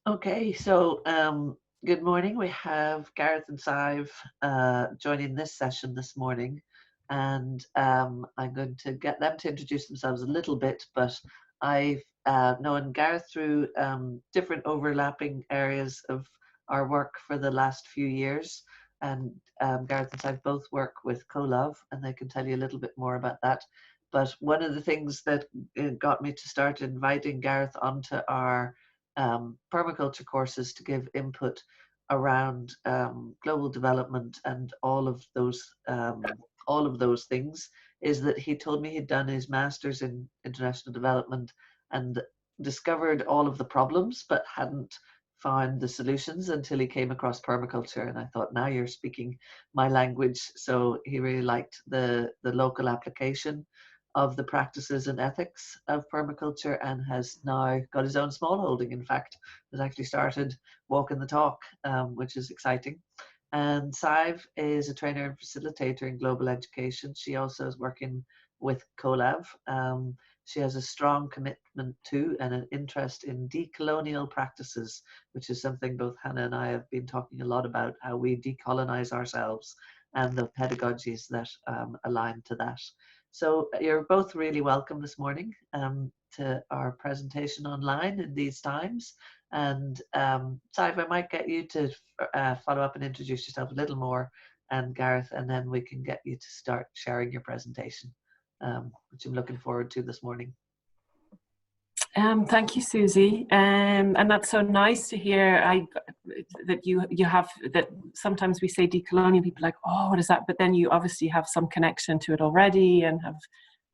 Okay, so good morning. We have Gareth and Sive joining this session this morning, and I'm going to get them to introduce themselves a little bit, but I've known Gareth through different overlapping areas of our work for the last few years, and Gareth and Sive both work with CoLove, and they can tell you a little bit more about that. But one of the things that got me to start inviting Gareth onto our permaculture courses to give input around global development and all of those things is that he told me he'd done his master's in international development and discovered all of the problems but hadn't found the solutions until he came across permaculture. And I thought, now you're speaking my language. So he really liked the local application of the practices and ethics of permaculture and has now got his own smallholding. In fact, has actually started walking the talk, which is exciting. And Sive is a trainer and facilitator in global education. She also is working with CoLove. She has a strong commitment to and an interest in decolonial practices, which is something both Hannah and I have been talking a lot about, how we decolonize ourselves and the pedagogies that align to that. So you're both really welcome this morning to our presentation online in these times. And Sive, I might get you to follow up and introduce yourself a little more, and Gareth, and then we can get you to start sharing your presentation, which I'm looking forward to this morning. Thank you, Susie, and that's so nice to hear. That you have that. Sometimes we say decolonial, people are like, oh, what is that? But then you obviously have some connection to it already, and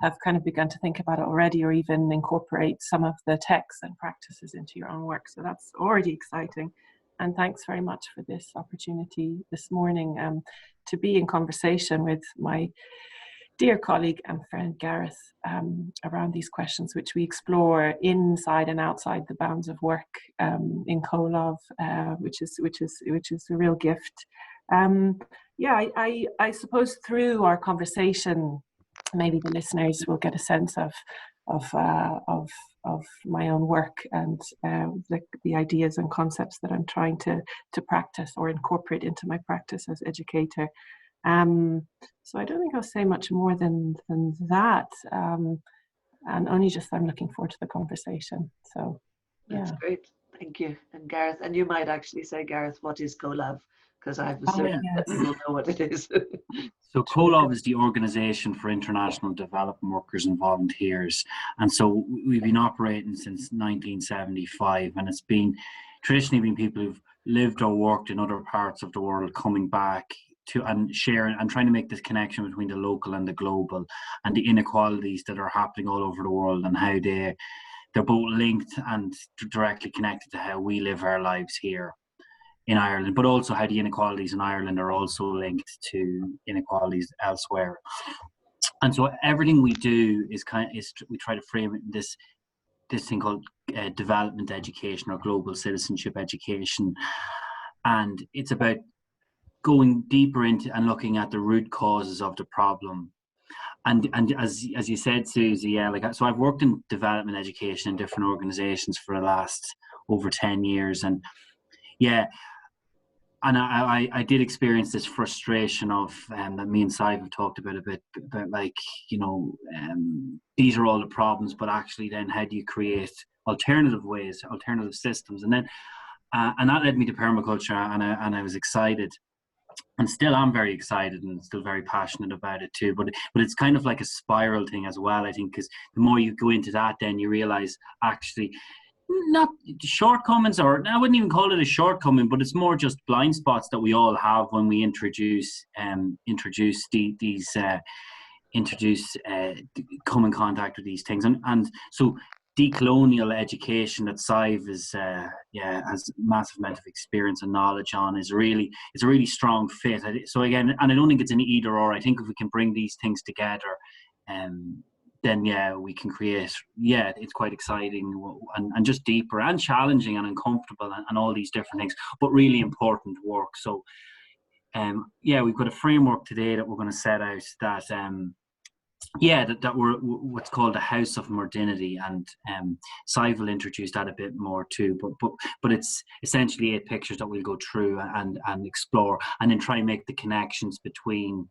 have kind of begun to think about it already, or even incorporate some of the texts and practices into your own work. So that's already exciting. And thanks very much for this opportunity this morning to be in conversation with my dear colleague and friend Gareth around these questions, which we explore inside and outside the bounds of work in CoLove, which is a real gift. I suppose through our conversation, maybe the listeners will get a sense of my own work and the ideas and concepts that I'm trying to practice or incorporate into my practice as educator. So I don't think I'll say much more than that, and only just I'm looking forward to the conversation. So yeah. That's great, thank you. And Gareth, and you might actually say, Gareth, what is CoLove? Because I've assumed that people know what it is. So CoLove is the Organisation for International Development Workers and Volunteers, and so we've been operating since 1975, and it's been traditionally been people who've lived or worked in other parts of the world coming back to and share and trying to make this connection between the local and the global, and the inequalities that are happening all over the world, and how they're both linked and directly connected to how we live our lives here in Ireland, but also how the inequalities in Ireland are also linked to inequalities elsewhere. And so everything we do is we try to frame it in this thing called development education or global citizenship education, and it's about going deeper into and looking at the root causes of the problem. And as you said, Susie, yeah, so I've worked in development education in different organizations for the last over 10 years, and yeah, and I did experience this frustration of that me and Sive have talked about a bit about, like, you know, these are all the problems, but actually then how do you create alternative ways, alternative systems? And then and that led me to permaculture, and I was excited, and still I'm very excited and still very passionate about it too, but it's kind of like a spiral thing as well, I think, because the more you go into that, then you realize actually not shortcomings, or I wouldn't even call it a shortcoming, but it's more just blind spots that we all have when we come in contact with these things, and so decolonial education that Sive is has massive amount of experience and knowledge on it's a really strong fit. So again, and I don't think it's an either or. I think if we can bring these things together, then we can create, it's quite exciting and just deeper and challenging and uncomfortable and all these different things, but really important work. So we've got a framework today that we're going to set out that that we're what's called a house of modernity, and Cy will introduce that a bit more too. But it's essentially 8 pictures that we'll go through and explore, and then try and make the connections between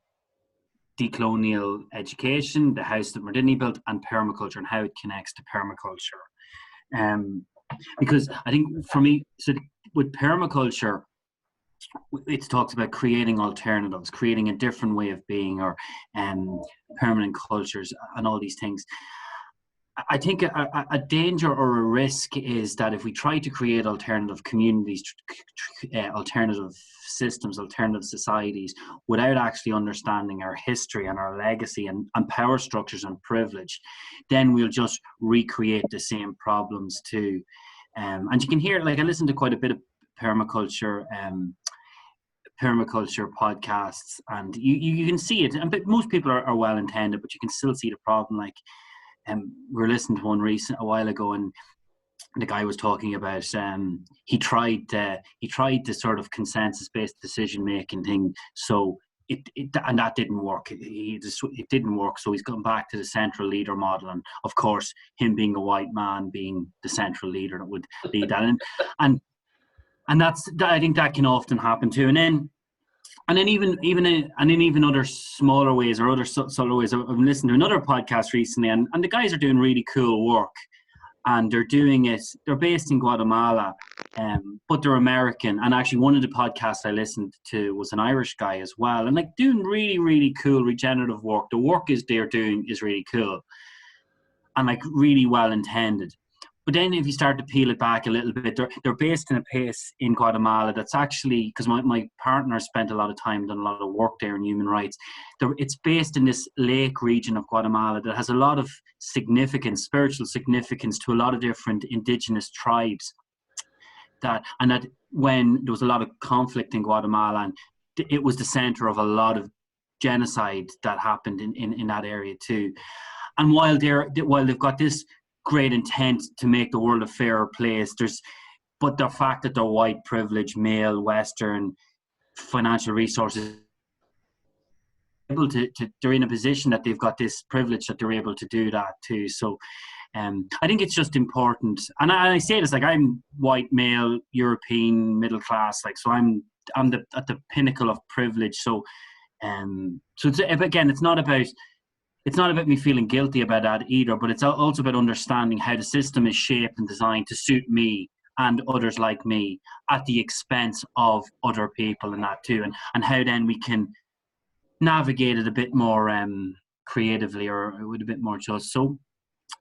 decolonial education, the house that Modernity built, and permaculture, and how it connects to permaculture. Because I think for me, so with permaculture, it talks about creating alternatives, creating a different way of being, or permanent cultures, and all these things. I think a danger or a risk is that if we try to create alternative communities, alternative systems, alternative societies, without actually understanding our history and our legacy and power structures and privilege, then we'll just recreate the same problems too. And you can hear, like, I listen to quite a bit of permaculture podcasts, and you can see it. And most people are well intended, but you can still see the problem. Like, we were listening to one a while ago, and the guy was talking about he tried the sort of consensus-based decision-making thing, so and that didn't work. It didn't work, so he's gone back to the central leader model, and of course, him being a white man being the central leader that would lead that, and I think that can often happen too. And then even other smaller ways, or other subtle ways. I've listened to another podcast recently, and the guys are doing really cool work, and they're doing it. They're based in Guatemala, but they're American. And actually, one of the podcasts I listened to was an Irish guy as well, and like doing really, really cool regenerative work. The work they're doing is really cool, and like really well intended. But then if you start to peel it back a little bit, they're based in a place in Guatemala that's actually, because my partner spent a lot of time, done a lot of work there in human rights. It's based in this lake region of Guatemala that has a lot of significance, spiritual significance to a lot of different indigenous tribes. That when there was a lot of conflict in Guatemala, and it was the center of a lot of genocide that happened in that area too. And while they've got this great intent to make the world a fairer place, but the fact that they're white, privileged, male, Western, financial resources, they're in a position that they've got this privilege that they're able to do that too. So I think it's just important, and I say this, like, I'm white, male, European, middle class, like, so I'm at the pinnacle of privilege. So again, it's not about me feeling guilty about that either, but it's also about understanding how the system is shaped and designed to suit me and others like me at the expense of other people, and that too, and how then we can navigate it a bit more creatively, or with a bit more just. So,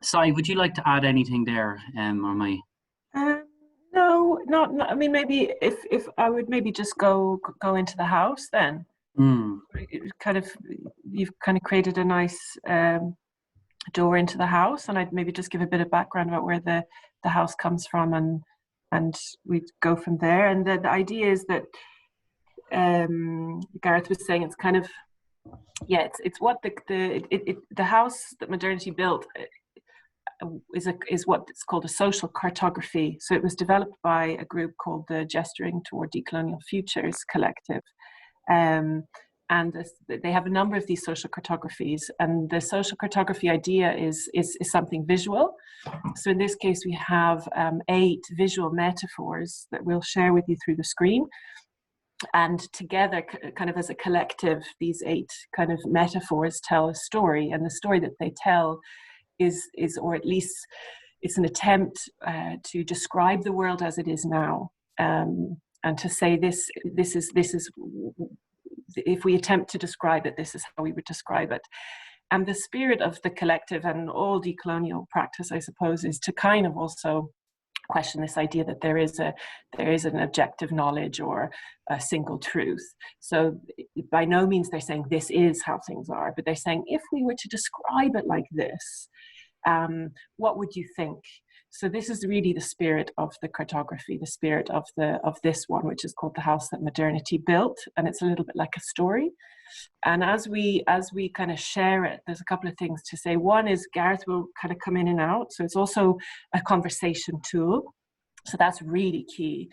Cy, would you like to add anything there, or am I? No, not. I mean, maybe if I would maybe just go into the house then. You've kind of created a nice door into the house, and I'd maybe just give a bit of background about where the house comes from, and we'd go from there. And the idea is that Gareth was saying, it's kind of, it's what the house that Modernity built is what it's called a social cartography. So it was developed by a group called the Gesturing Towards Decolonial Futures collective. And they have a number of these social cartographies, and the social cartography idea is something visual. So in this case, we have 8 visual metaphors that we'll share with you through the screen, and together, kind of as a collective, these 8 kind of metaphors tell a story, and the story that they tell is or at least it's an attempt to describe the world as it is now. And to say this is, if we attempt to describe it, this is how we would describe it. And the spirit of the collective and all decolonial practice, I suppose, is to kind of also question this idea that there is an objective knowledge or a single truth. So by no means they're saying this is how things are, but they're saying, if we were to describe it like this, what would you think? So this is really the spirit of the cartography, the spirit of this one, which is called The House That Modernity Built, and it's a little bit like a story. And as we kind of share it, there's a couple of things to say. One is Gareth will kind of come in and out, so it's also a conversation tool. So that's really key.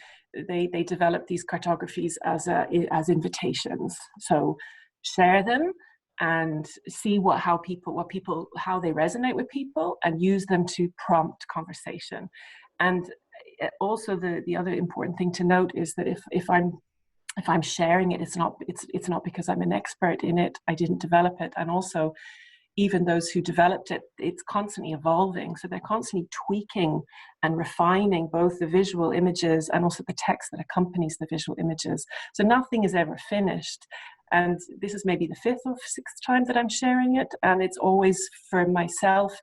They develop these cartographies as invitations. So share them and see how they resonate with people, and use them to prompt conversation. And also the other important thing to note is that if I'm sharing it, it's not because I'm an expert in it. I didn't develop it. And also, even those who developed it, it's constantly evolving. So they're constantly tweaking and refining both the visual images and also the text that accompanies the visual images. So nothing is ever finished. And this is maybe the 5th or 6th time that I'm sharing it. And it's always for myself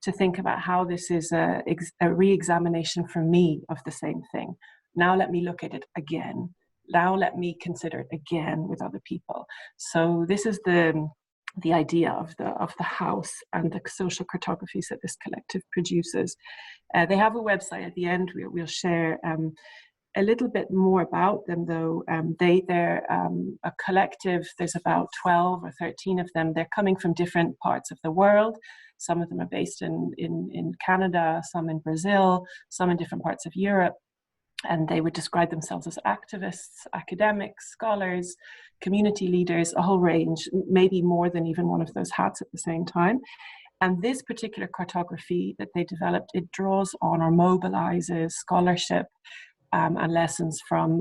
to think about how this is a re-examination for me of the same thing. Now let me look at it again. Now let me consider it again with other people. So this is the idea of the house and the social cartographies that this collective produces. They have a website at the end. We'll share a little bit more about them, though. They're a collective. There's about 12 or 13 of them. They're coming from different parts of the world. Some of them are based in Canada, some in Brazil, some in different parts of Europe. And they would describe themselves as activists, academics, scholars, community leaders, a whole range, maybe more than even one of those hats at the same time. And this particular cartography that they developed, it draws on or mobilizes scholarship and lessons from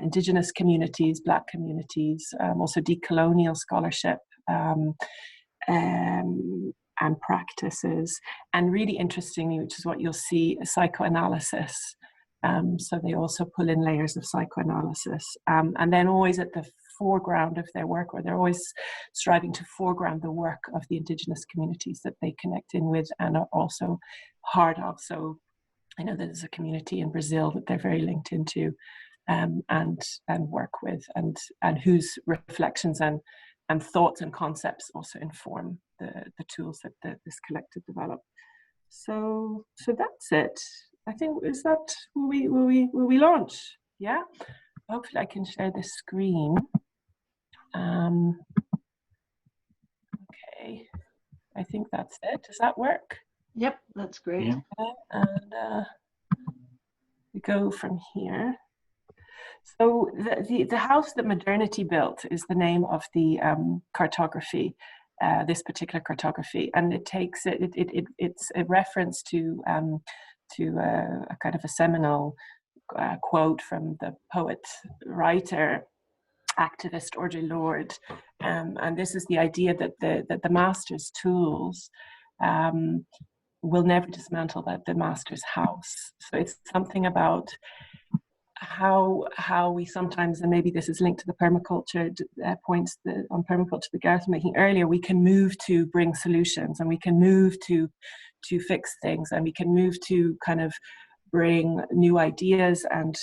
Indigenous communities, Black communities, also decolonial scholarship, and practices, and really interestingly, which is what you'll see, psychoanalysis. So they also pull in layers of psychoanalysis, and then always at the foreground of their work, or they're always striving to foreground the work of the Indigenous communities that they connect in with and are also part of. So I know there's a community in Brazil that they're very linked into, and work with, and whose reflections and thoughts and concepts also inform the tools that this collective developed. So that's it. I think, is that will we launch? Yeah. Hopefully I can share the screen. Okay. I think that's it. Does that work? Yep, that's great. Yeah. And we go from here. So the house that Modernity built is the name of the cartography, this particular cartography, and it takes it's a reference to a kind of a seminal quote from the poet, writer, activist Audre Lorde, and this is the idea that the master's tools will never dismantle the master's house. So it's something about how we sometimes, and maybe this is linked to the permaculture points on permaculture that Gareth was making earlier, we can move to bring solutions, and we can move to fix things, and we can move to kind of bring new ideas and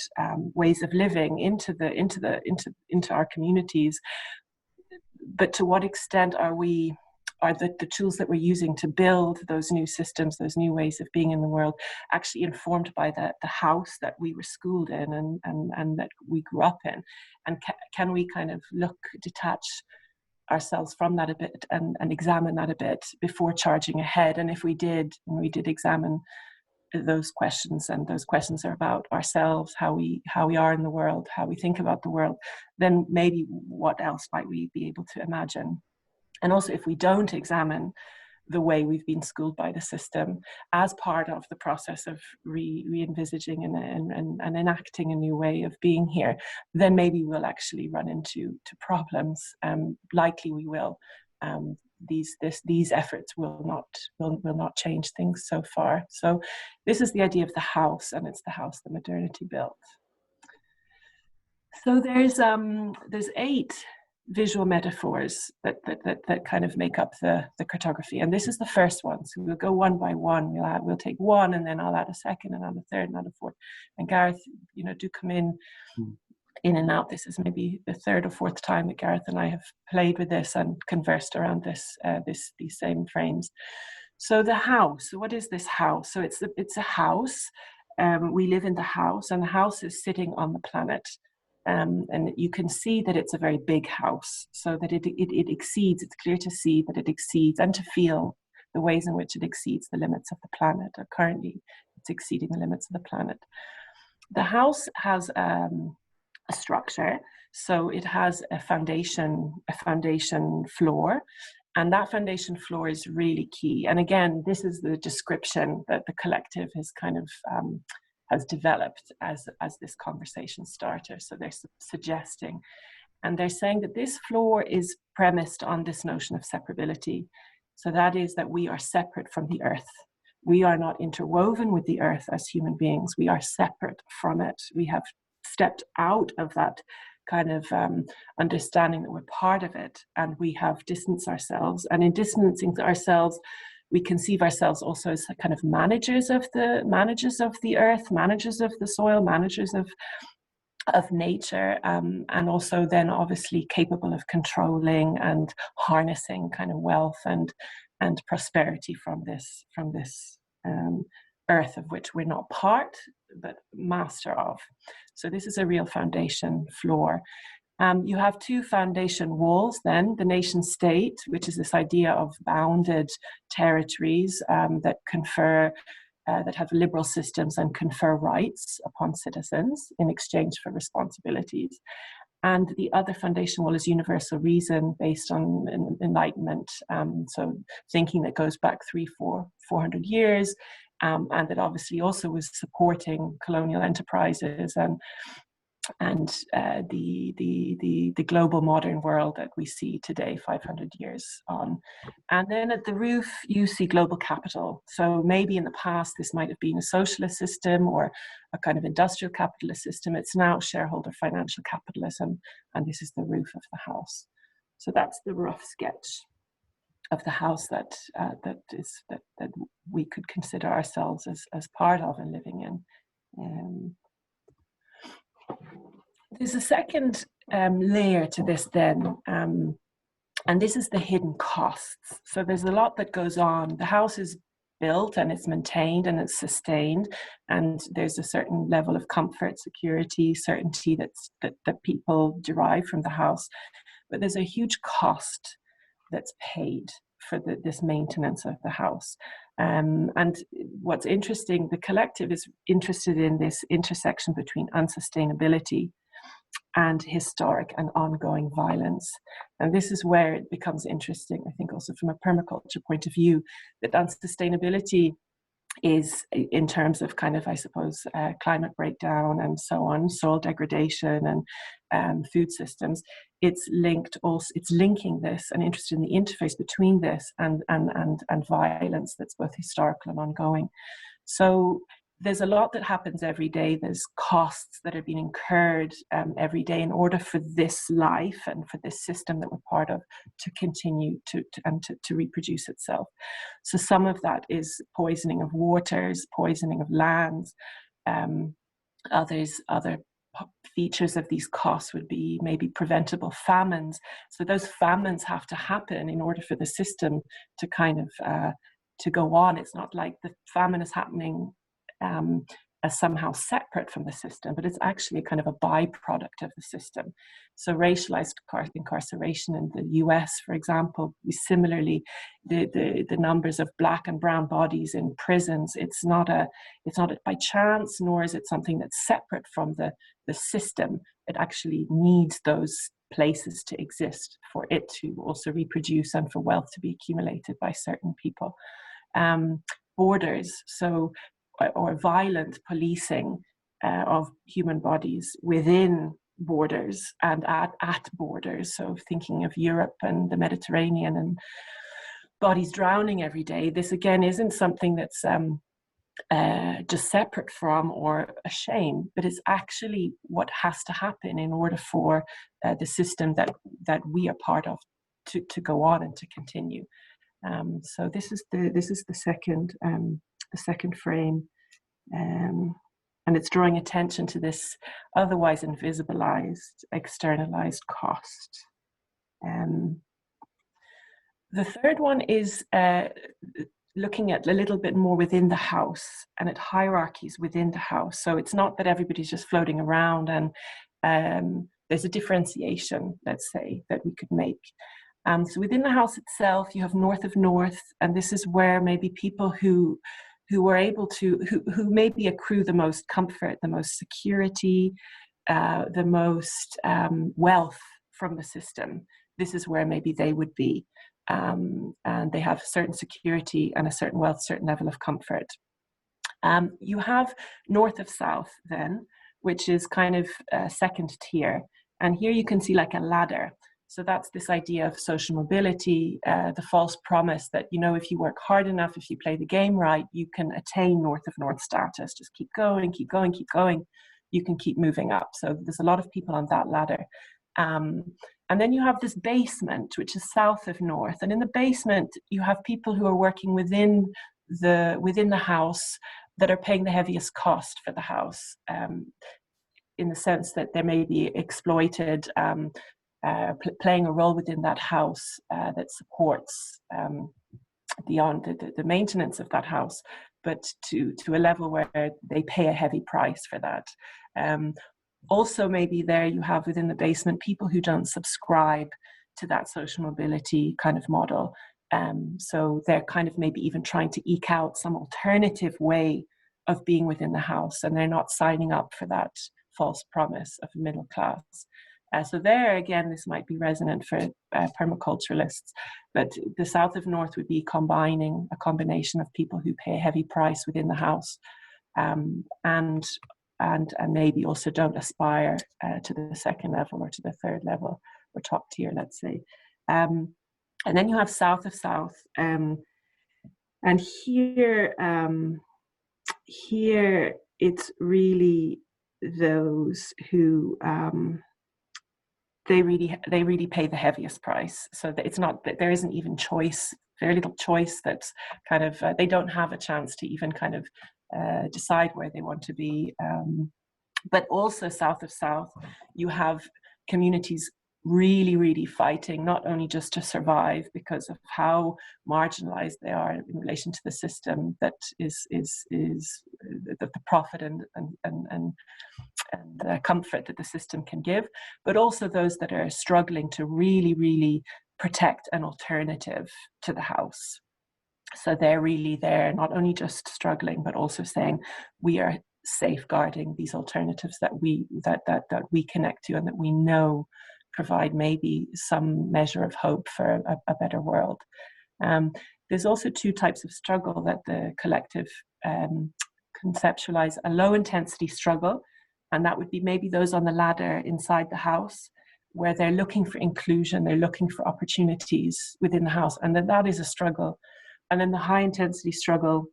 ways of living into our communities. But to what extent are the tools that we're using to build those new systems, those new ways of being in the world, actually informed by the house that we were schooled in and that we grew up in? And can we kind of detach ourselves from that a bit and examine that a bit before charging ahead? And if we did examine those questions, and those questions are about ourselves, how we are in the world, how we think about the world, then maybe what else might we be able to imagine? And also, if we don't examine the way we've been schooled by the system as part of the process of re-envisaging and enacting a new way of being here, then maybe we'll actually run into problems. Likely we will. These efforts will not change things so far. So this is the idea of the house, and it's the house that Modernity built. So there's 8 visual metaphors that kind of make up the cartography, and this is the first one. So we'll go one by one. We'll take one, and then I'll add a second, and add a third, and add a fourth. And Gareth, do come in and out. This is maybe the 3rd or 4th time that Gareth and I have played with this and conversed around these same frames. So the house. So what is this house? So it's a house. We live in the house, and the house is sitting on the planet. And you can see that it's a very big house, so that it exceeds, it's clear to see that it exceeds, and to feel the ways in which it exceeds the limits of the planet, or currently it's exceeding the limits of the planet. The house has a structure. So it has a foundation floor, and that foundation floor is really key. And again, this is the description that the collective has kind of has developed as this conversation starter. So they're suggesting, and they're saying that this floor is premised on this notion of separability. So that is that we are separate from the earth. We are not interwoven with the earth as human beings. We are separate from it. We have stepped out of that kind of understanding that we're part of it, and we have distanced ourselves. And in distancing ourselves, we conceive ourselves also as kind of managers of the earth, managers of the soil, managers of nature, and also then obviously capable of controlling and harnessing kind of wealth and prosperity from this earth of which we're not part but master of. So this is a real foundation floor. You have two foundation walls then, the nation state, which is this idea of bounded territories that confer, that have liberal systems and confer rights upon citizens in exchange for responsibilities. And the other foundation wall is universal reason based on enlightenment, so thinking that goes back 400 years, and that obviously also was supporting colonial enterprises and the global modern world that we see today, 500 years on. And then at the roof, you see global capital. So maybe in the past, this might have been a socialist system or a kind of industrial capitalist system. It's now shareholder financial capitalism, and this is the roof of the house. So that's the rough sketch of the house that we could consider ourselves as part of and living in. There's a second layer to this then, and this is the hidden costs. So there's a lot that goes on. The house is built and it's maintained and it's sustained, and there's a certain level of comfort, security, certainty that people derive from the house. But there's a huge cost that's paid for this maintenance of the house. And what's interesting, the collective is interested in this intersection between unsustainability and historic and ongoing violence. And this is where it becomes interesting, I think, also from a permaculture point of view, that unsustainability is, in terms of kind of, I suppose, climate breakdown and so on, soil degradation and food systems, it's linking this and interested in the interface between this and violence that's both historical and ongoing. So there's a lot that happens every day. There's costs that are being incurred every day in order for this life and for this system that we're part of to continue to reproduce itself. So some of that is poisoning of waters, poisoning of lands. Other features of these costs would be maybe preventable famines. So those famines have to happen in order for the system to kind of to go on. It's not like the famine is happening as somehow separate from the system, but it's actually kind of a byproduct of the system. So racialized incarceration in the US, for example, we similarly, the numbers of Black and brown bodies in prisons, it's not by chance, nor is it something that's separate from the system. It actually needs those places to exist for it to also reproduce and for wealth to be accumulated by certain people. Borders, or violent policing of human bodies within borders and at borders. So thinking of Europe and the Mediterranean and bodies drowning every day, this again isn't something that's just separate from or a shame, but it's actually what has to happen in order for the system that we are part of to go on and to continue. So this is the second frame, and it's drawing attention to this otherwise invisibilized, externalized cost. The third one is looking at a little bit more within the house and at hierarchies within the house. So it's not that everybody's just floating around, and there's a differentiation, let's say, that we could make. So within the house itself, you have north of north, and this is where maybe people who were able to, who maybe accrue the most comfort, the most security, wealth from the system, this is where maybe they would be. And they have a certain security and a certain wealth, certain level of comfort. You have north of south then, which is kind of second tier. And here you can see like a ladder. So that's this idea of social mobility, the false promise that, you know, if you work hard enough, if you play the game right, you can attain north of north status. Just keep going, keep going, keep going. You can keep moving up. So there's a lot of people on that ladder. And then you have this basement, which is south of north. And in the basement, you have people who are working within the house that are paying the heaviest cost for the house, in the sense that they may be exploited, playing a role within that house that supports beyond the maintenance of that house, but to a level where they pay a heavy price for that. Also, maybe there you have within the basement people who don't subscribe to that social mobility kind of model. So they're kind of maybe even trying to eke out some alternative way of being within the house, and they're not signing up for that false promise of a middle class. So there again, this might be resonant for permaculturalists, but the south of north would be combining a combination of people who pay a heavy price within the house, and maybe also don't aspire to the second level or to the third level or top tier, let's say. And then you have south of south, and here it's really those who they really pay the heaviest price. So that it's not that there isn't even choice, very little choice. That's kind of they don't have a chance to even kind of decide where they want to be. But also south of south, you have communities really fighting, not only just to survive because of how marginalized they are in relation to the system that is the profit and the comfort that the system can give, but also those that are struggling to really protect an alternative to the house. So they're really there, not only just struggling, but also saying we are safeguarding these alternatives that we connect to and that we know provide maybe some measure of hope for a better world. There's also two types of struggle that the collective conceptualize: a low intensity struggle, and that would be maybe those on the ladder inside the house, where they're looking for inclusion, they're looking for opportunities within the house, and that is a struggle. And then the high intensity struggle,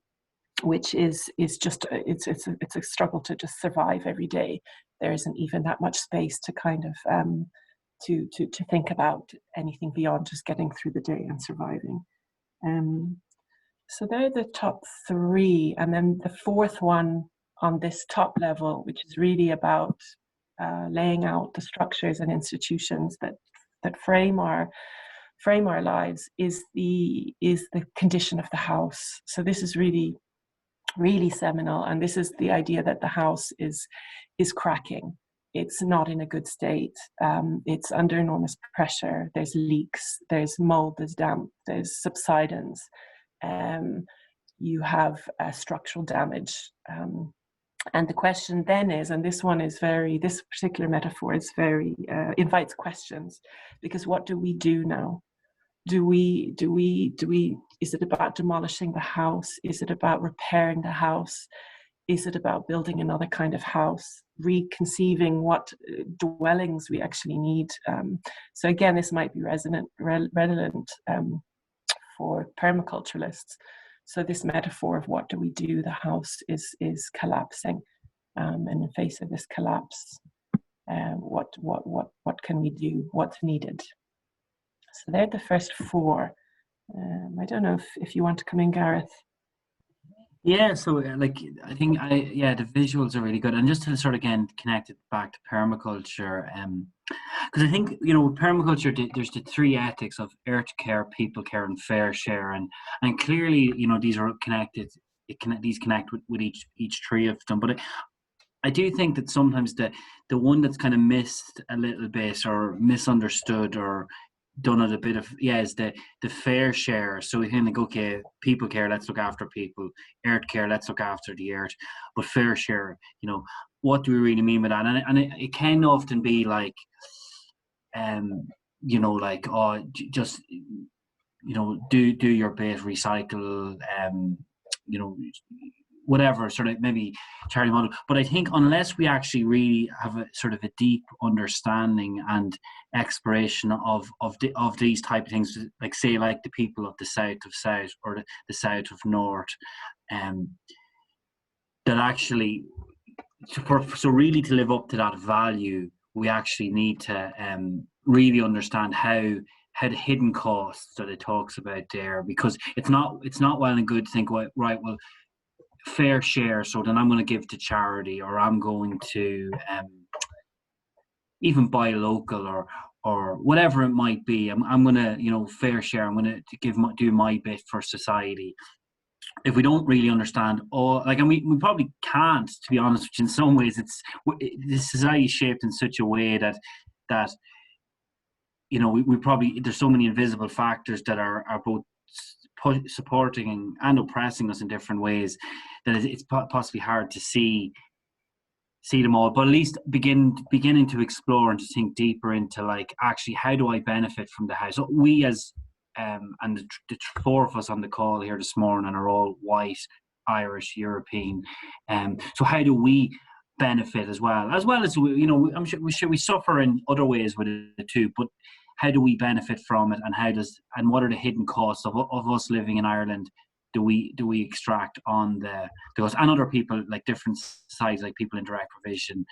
which is just it's a struggle to just survive every day. There isn't even that much space to kind of to think about anything beyond just getting through the day and surviving. So they're the top three, and then the fourth one on this top level, which is really about laying out the structures and institutions that frame our lives, is the condition of the house. So this is really seminal, and this is the idea that the house is cracking. It's not in a good state. It's under enormous pressure. There's leaks, there's mold, there's damp, there's subsidence. You have structural damage. And the question then is, and this particular metaphor is very, invites questions, because what do we do now? Is it about demolishing the house? Is it about repairing the house? Is it about building another kind of house, reconceiving what dwellings we actually need? So again, this might be relevant for permaculturalists. So this metaphor of what do we do? The house is collapsing, and in the face of this collapse, what can we do? What's needed? So they're the first four. I don't know if you want to come in, Gareth. Yeah, so I think the visuals are really good, and just to sort of again connect it back to permaculture, because I think with permaculture there's the three ethics of earth care, people care, and fair share, and clearly these are connected. These connect with each three of them, but I do think that sometimes the one that's kind of missed a little bit or misunderstood or done it a bit of is the fair share. So we think, okay, people care, let's look after people. Earth care, let's look after the earth. But fair share, what do we really mean by that? And it can often be like, you know, like, oh, just, you know, do your bit, recycle, you know, whatever, sort of maybe Charlie model. But I think unless we actually really have a sort of a deep understanding and exploration of these type of things, like say like the people of the south of South or the south of North, that actually, so really to live up to that value, we actually need to really understand how the hidden costs that it talks about there, because it's not well and good to think, well, right, well, fair share, so then I'm going to give to charity, or I'm going to even buy local, or whatever it might be. I'm going to, you know, fair share, I'm going to do my bit for society. If we don't really understand all, like, and we probably can't, to be honest, which in some ways the society is shaped in such a way that you know, we probably, there's so many invisible factors that are both supporting and oppressing us in different ways, that it's possibly hard to see them all. But at least beginning to explore and to think deeper into, like, actually, how do I benefit from the house? So we as and the four of us on the call here this morning are all white, Irish, European. So how do we benefit as well as, you know, I'm sure we suffer in other ways with it too, but how do we benefit from it, and what are the hidden costs of us living in Ireland do we extract on those, and other people, like different sides, like people in direct provision,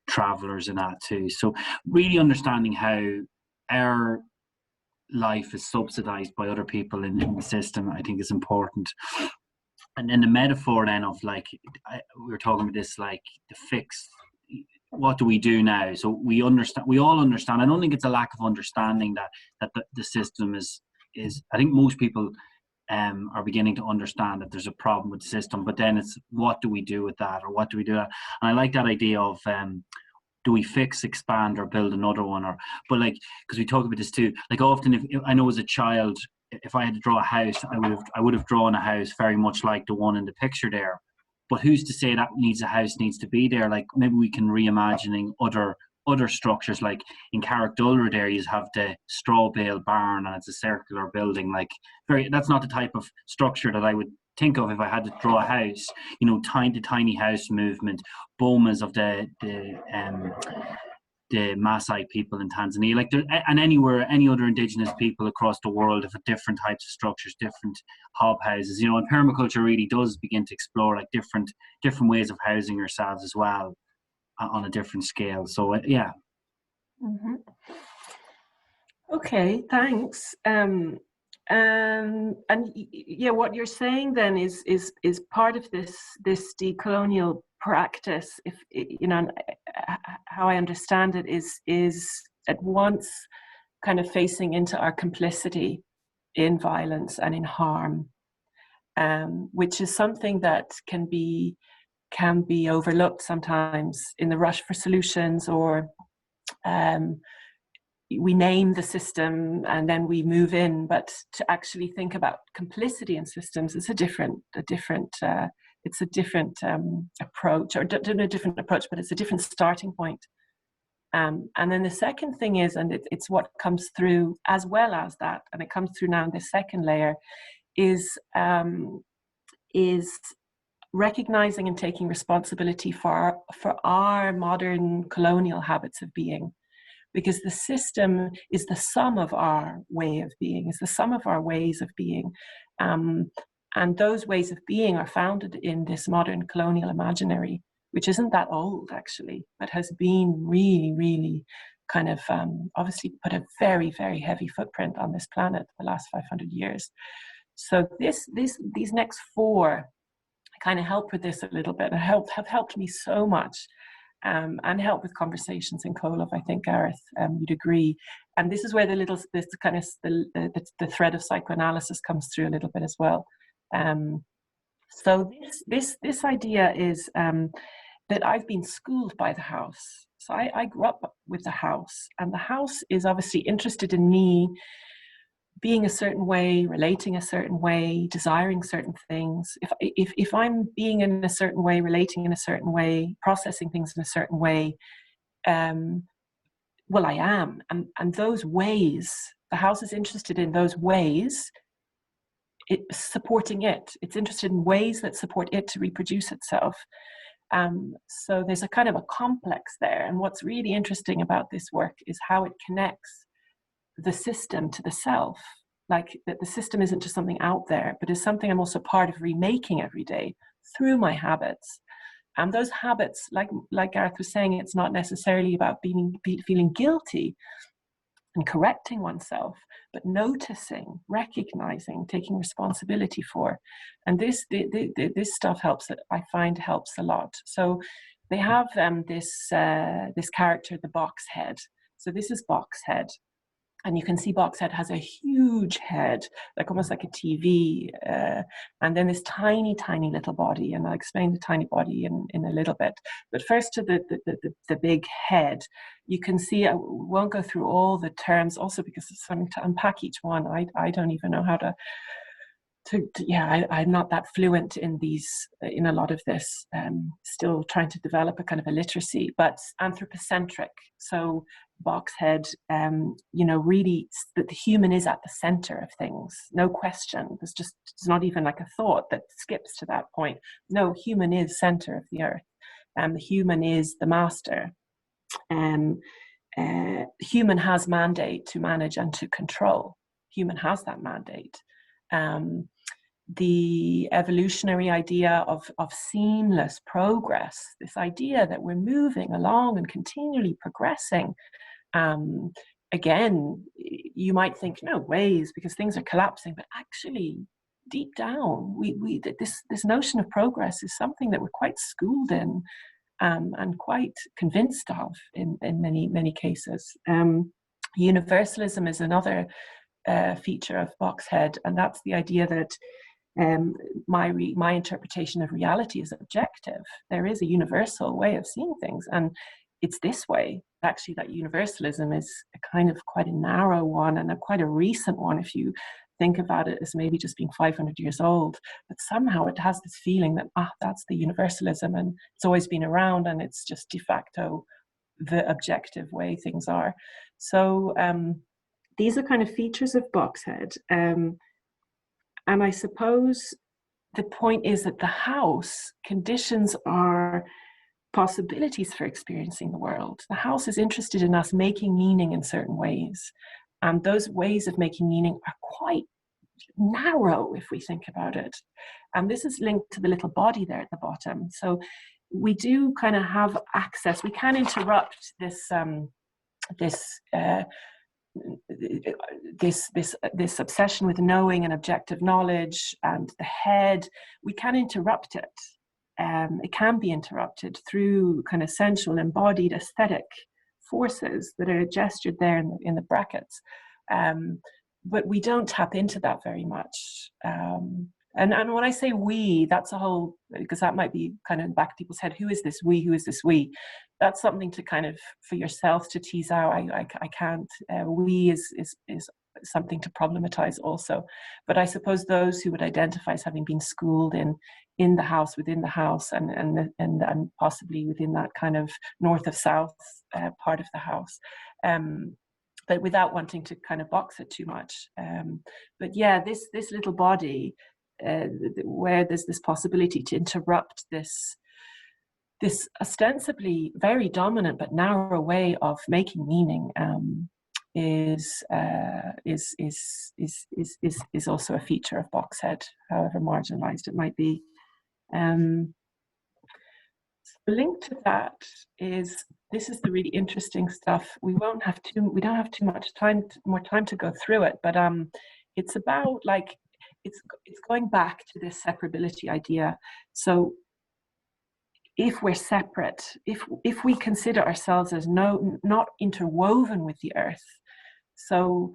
travellers and that too. So really understanding how our life is subsidized by other people in the system, I think, is important. And then the metaphor then of, like, we were talking about this, like the fix, what do we do now? So we all understand. I don't think it's a lack of understanding that the system is I think most people are beginning to understand that there's a problem with the system, but then it's, what do we do with that, or what do we do? And I like that idea of do we fix, expand, or build another one? But like, because we talk about this too, like often, if I know as a child, if I had to draw a house, I would have drawn a house very much like the one in the picture there. But who's to say that house needs to be there? Like, maybe we can reimagining other structures. Like in Carraig Dulra there, you have the straw bale barn, and it's a circular building. Like, that's not the type of structure that I would think of if I had to draw a house. You know, tiny house movement, bomas of the Maasai people in Tanzania, like and anywhere, any other indigenous people across the world have different types of structures, different hob houses. You know, and permaculture really does begin to explore, like, different ways of housing yourselves as well, on a different scale. So yeah. Mm-hmm. Okay, thanks. And yeah, what you're saying then is part of this decolonial practice. If you know, how I understand it is at once kind of facing into our complicity in violence and in harm, which is something that can be overlooked sometimes in the rush for solutions, or we name the system and then we move in. But to actually think about complicity in systems is a different approach, or a different approach, but it's a different starting point. And then the second thing is, and it's what comes through as well as that, and it comes through now in the second layer, is recognizing and taking responsibility for our modern colonial habits of being. Because the system is the sum of our way of being, is the sum of our ways of being. And those ways of being are founded in this modern colonial imaginary, which isn't that old, actually, but has been really, really kind of obviously put a very, very heavy footprint on this planet the last 500 years. So these next four kind of help with this a little bit, and have helped me so much. And help with conversations in Kolof, I think, Gareth, you'd agree. And this is where the thread of psychoanalysis comes through a little bit as well. So this idea is that I've been schooled by the house. So I grew up with the house, and the house is obviously interested in me being a certain way, relating a certain way, desiring certain things. If I'm being in a certain way, relating in a certain way, processing things in a certain way, well, I am. And those ways, the house is interested in those ways, supporting it. It's interested in ways that support it to reproduce itself. So there's a kind of a complex there. And what's really interesting about this work is how it connects the system to the self. Like that the system isn't just something out there, but is something I'm also part of remaking every day through my habits. And those habits, like Gareth was saying, it's not necessarily about feeling guilty and correcting oneself, but noticing, recognizing, taking responsibility for. And this stuff helps. I find helps a lot. So they have this character, the box head. So this is box head. And you can see Boxhead has a huge head, like almost like a TV, and then this tiny, tiny little body. And I'll explain the tiny body in a little bit. But first to the big head, you can see, I won't go through all the terms, also because it's something to unpack each one. I don't even know how to I'm not that fluent in a lot of this, still trying to develop a kind of a literacy, but anthropocentric. So Boxhead, really that the human is at the center of things, no question. There's not even like a thought that skips to that point. No, human is center of the earth, and the human is the master. Human has mandate to manage and to control. Human has that mandate. The evolutionary idea of seamless progress, this idea that we're moving along and continually progressing. Again, you might think, no ways, because things are collapsing, but actually deep down, this notion of progress is something that we're quite schooled in, and quite convinced of in many, many cases. Universalism is another feature of Boxhead, and that's the idea that my interpretation of reality is objective. There is a universal way of seeing things, and it's this way. Actually, that universalism is a kind of quite a narrow one, and quite a recent one if you think about it as maybe just being 500 years old. But somehow it has this feeling that that's the universalism, and it's always been around, and it's just de facto the objective way things are. So these are kind of features of Boxhead. And I suppose the point is that the house conditions our possibilities for experiencing the world. The house is interested in us making meaning in certain ways. And those ways of making meaning are quite narrow if we think about it. And this is linked to the little body there at the bottom. So we do kind of have access. We can interrupt this obsession with knowing and objective knowledge and the head. We can interrupt it. It can be interrupted through kind of sensual, embodied, aesthetic forces that are gestured there in the brackets. But we don't tap into that very much. And when I say we, that's a whole, because that might be kind of in the back of people's head, who is this we, who is this we? That's something to kind of, for yourself to tease out. I can't, we is something to problematize also. But I suppose those who would identify as having been schooled in the house, within the house, and possibly within that kind of north of south part of the house, but without wanting to kind of box it too much. But yeah, this little body, where there's this possibility to interrupt this ostensibly very dominant but narrow way of making meaning, is also a feature of Boxhead, however marginalized it might be. Linked to that is, this is the really interesting stuff. We don't have too much more time to go through it, but it's about like it's going back to this separability idea. So if we're separate, if we consider ourselves as not interwoven with the earth, so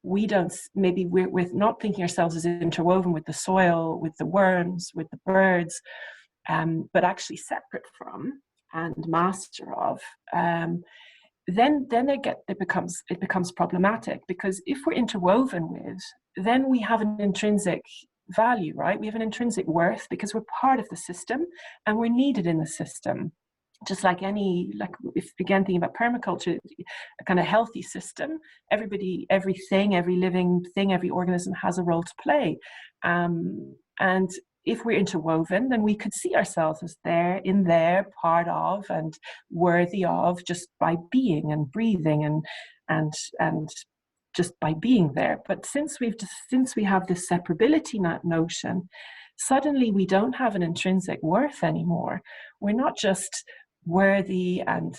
we're not thinking ourselves as interwoven with the soil, with the worms, with the birds, but actually separate from and master of, it becomes problematic, because if we're interwoven with, then we have an intrinsic value, right? We have an intrinsic worth because we're part of the system and we're needed in the system. Just like if again thinking about permaculture, a kind of healthy system, everybody, everything, every living thing, every organism has a role to play. And if we're interwoven, then we could see ourselves as there, part of, and worthy of, just by being and breathing and just by being there. But since we have this separability notion, suddenly we don't have an intrinsic worth anymore. We're not just worthy and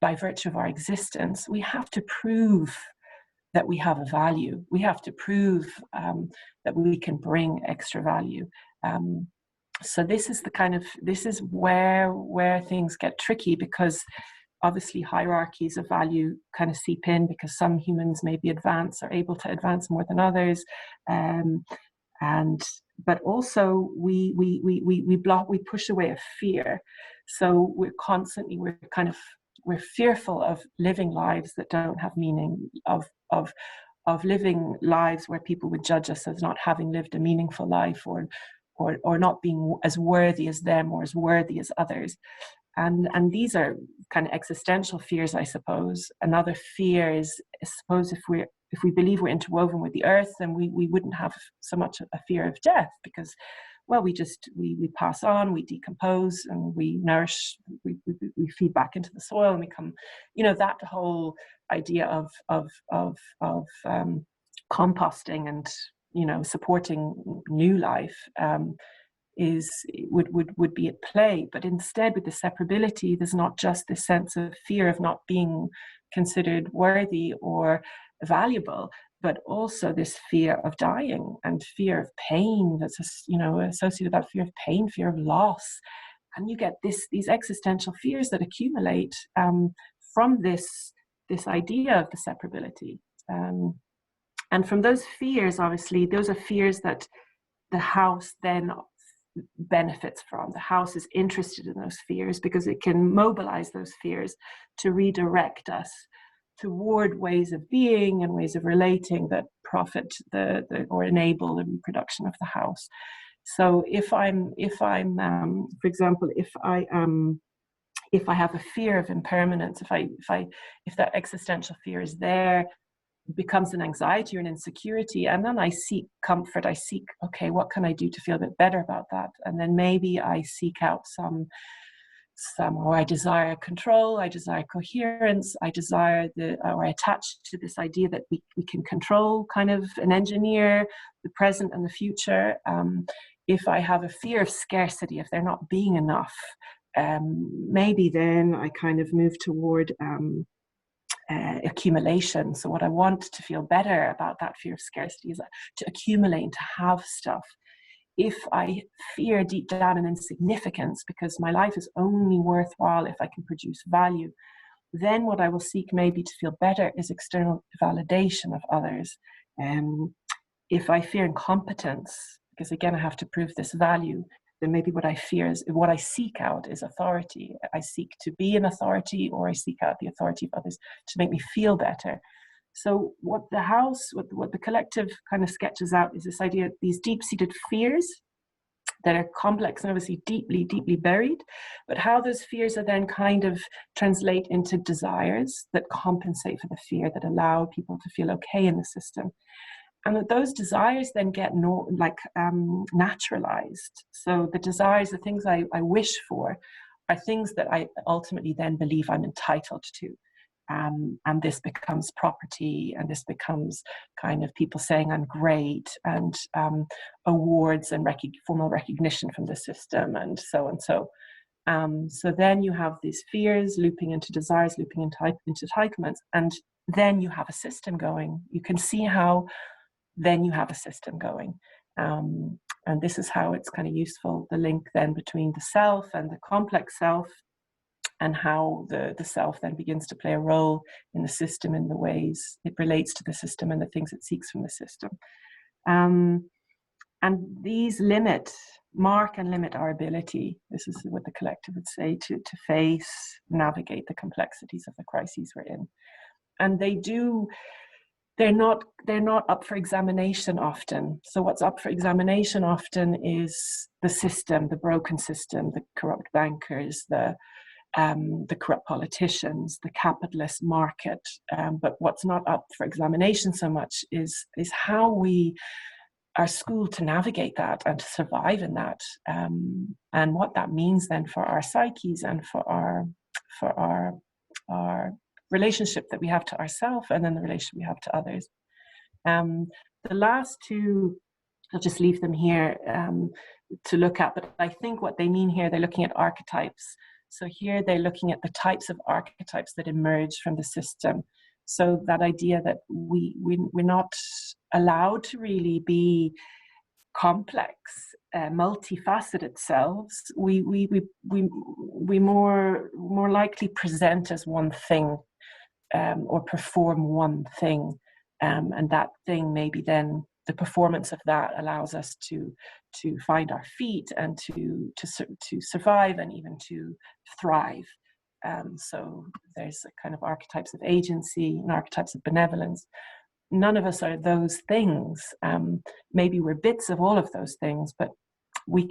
by virtue of our existence. We have to prove that we have a value. We have to prove that we can bring extra value. So this is where things get tricky, because obviously hierarchies of value kind of seep in, because some humans maybe are able to advance more than others, but also we push away a fear. So we're fearful of living lives that don't have meaning, of living lives where people would judge us as not having lived a meaningful life, or not being as worthy as them or as worthy as others. And these are kind of existential fears, I suppose. Another fear is, I suppose, if we believe we're interwoven with the earth, then we wouldn't have so much a fear of death, because, well, we pass on, we decompose, and we nourish, we feed back into the soil, and we come, that whole idea of composting and supporting new life would be at play. But instead, with the separability, there's not just this sense of fear of not being considered worthy or valuable, but also this fear of dying and fear of pain that's associated with that fear of pain, fear of loss. And you get these existential fears that accumulate from this idea of the separability. And from those fears, obviously, those are fears that the house then benefits from. The house is interested in those fears because it can mobilize those fears to redirect us toward ways of being and ways of relating that profit or enable the reproduction of the house. So if I'm for example, if I have a fear of impermanence, if that existential fear is there, becomes an anxiety or an insecurity, and then I seek comfort. I seek, okay, what can I do to feel a bit better about that? And then maybe I seek out or I desire control, I desire coherence, I desire or I attach to this idea that we can control kind of and engineer the present and the future. If I have a fear of scarcity, if there not being enough, maybe then I kind of move toward accumulation. So what I want to feel better about that fear of scarcity is to accumulate and to have stuff. If I fear deep down an insignificance because my life is only worthwhile if I can produce value, then what I will seek maybe to feel better is external validation of others. If I fear incompetence, because again I have to prove this value, then maybe what I seek out is authority. I seek to be an authority, or I seek out the authority of others to make me feel better. So what the collective kind of sketches out is this idea, these deep-seated fears that are complex and obviously deeply, deeply buried, but how those fears are then kind of translate into desires that compensate for the fear, that allow people to feel okay in the system. And that those desires then get naturalized. So the desires, the things I wish for, are things that I ultimately then believe I'm entitled to. And this becomes property, and this becomes kind of people saying I'm great, and awards and formal recognition from the system, and so and so. So then you have these fears looping into desires, looping into entitlements, and then you have a system going. You can see how then you have a system going. And this is how it's kind of useful, the link then between the self and the complex self, and how the self then begins to play a role in the system in the ways it relates to the system and the things it seeks from the system. And these limit mark and limit our ability, this is what the collective would say, to face, navigate the complexities of the crises we're in. And they're not up for examination often. So what's up for examination often is the system, the broken system, the corrupt bankers, the corrupt politicians, the capitalist market. But what's not up for examination so much is how we are schooled to navigate that and to survive in that, and what that means then for our psyches and for our relationship that we have to ourselves, and then the relationship we have to others. The last two, I'll just leave them here to look at, but I think what they mean here, they're looking at archetypes. So here they're looking at the types of archetypes that emerge from the system. So that idea that we're not allowed to really be complex, multifaceted selves. We more likely present as one thing, or perform one thing, and that thing maybe then the performance of that allows us to find our feet and to survive and even to thrive. So there's a kind of archetypes of agency and archetypes of benevolence. None of us are those things. Maybe we're bits of all of those things, but we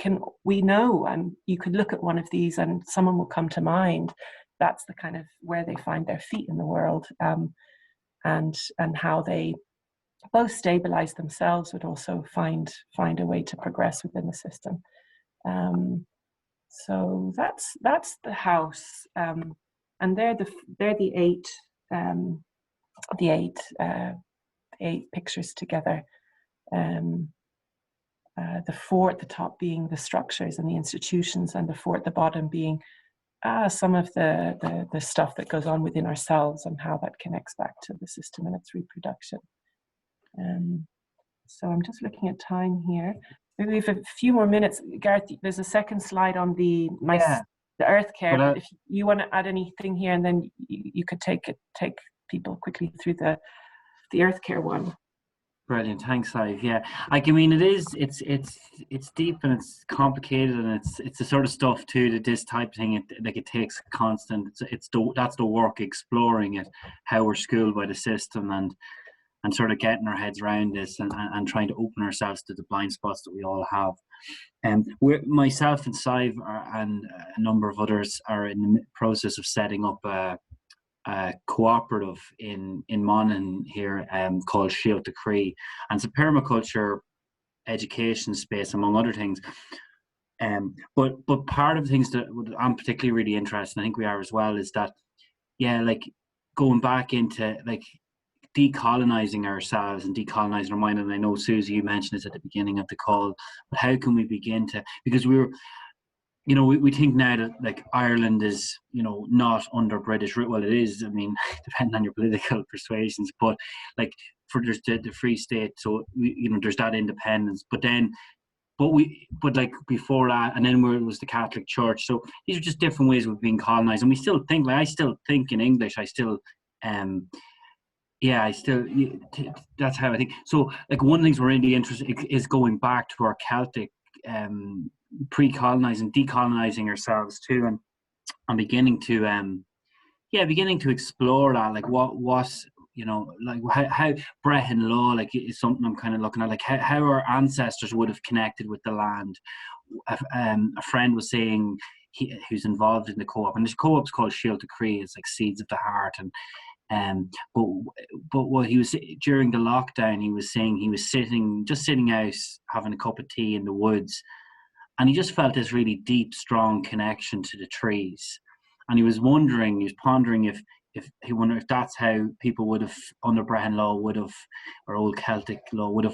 know, and you could look at one of these and someone will come to mind. That's the kind of where they find their feet in the world, and how they both stabilize themselves, but also find a way to progress within the system. So that's the house, and they're the eight pictures together. The four at the top being the structures and the institutions, and the four at the bottom being some of the stuff that goes on within ourselves and how that connects back to the system and its reproduction. So I'm just looking at time here. Maybe we have a few more minutes. Gareth, there's a second slide on the earth care. But if you want to add anything here, and then you could take people quickly through the earth care one. Brilliant, thanks, Ive. Yeah, I mean, it's deep and it's complicated, and it's the sort of stuff too that this type of thing it takes constant. That's the work, exploring it, how we're schooled by the system, and sort of getting our heads around this and trying to open ourselves to the blind spots that we all have. Myself and Sive and a number of others are in the process of setting up a cooperative in Monaghan here called Shield to Cree, and it's a permaculture education space, among other things. But part of the things that I'm particularly really interested in, I think we are as well, is that like going back into like decolonizing ourselves and decolonizing our mind. And I know, Susie, you mentioned this at the beginning of the call, but how can we begin to, because we think now that like Ireland is, not under British rule. Well, it is, I mean, depending on your political persuasions, but like there's the Free State, so there's that independence, but like before that, and then it was the Catholic Church. So these are just different ways of being colonized, and we still think, like I still think in English, that's how I think. So like one of the things we're really interested in is going back to our Celtic pre-colonizing, decolonizing ourselves too, and beginning to explore that, like what like how Brehon law like is something I'm kind of looking at, like how our ancestors would have connected with the land. A friend was saying, who's involved in the co-op, and this co-op's called Shield to Cree. It's like Seeds of the Heart, and but what he was during the lockdown, he was saying he was sitting out having a cup of tea in the woods, and he just felt this really deep, strong connection to the trees, and he was pondering if that's how people would have, under Brehon law, or old Celtic law would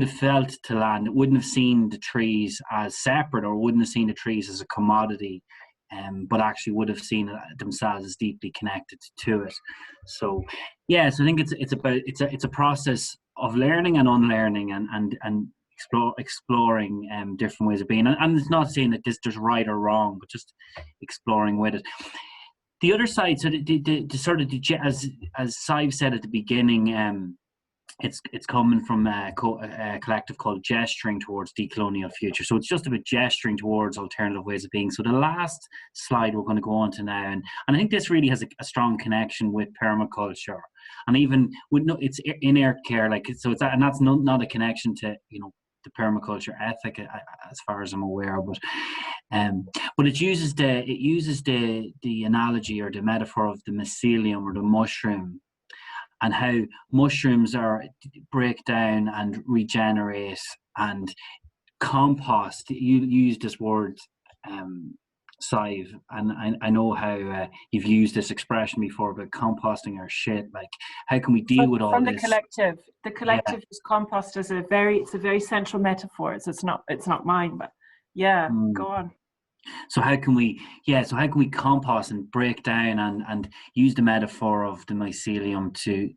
have felt to land. It wouldn't have seen the trees as separate, or wouldn't have seen the trees as a commodity, but actually would have seen themselves as deeply connected to it. So I think it's a process of learning and unlearning and exploring different ways of being. And it's not saying that there's right or wrong, but just exploring with it. The other side, so as Sive said at the beginning, it's coming from a collective called Gesturing Towards Decolonial Futures. So it's just about gesturing towards alternative ways of being. So the last slide we're going to go on to now, and I think this really has a strong connection with permaculture, and even with it's in earth care, like so it's and that's not a connection to the permaculture ethic as far as I'm aware, but it uses the analogy or the metaphor of the mycelium or the mushroom, and how mushrooms break down and regenerate and compost. You used this word, Sive, and I know how you've used this expression before about composting our shit. Like, how can we deal with all from this? The collective is compost as it's a very central metaphor. So it's not mine, but yeah, go on. So how can we compost and break down and use the metaphor of the mycelium to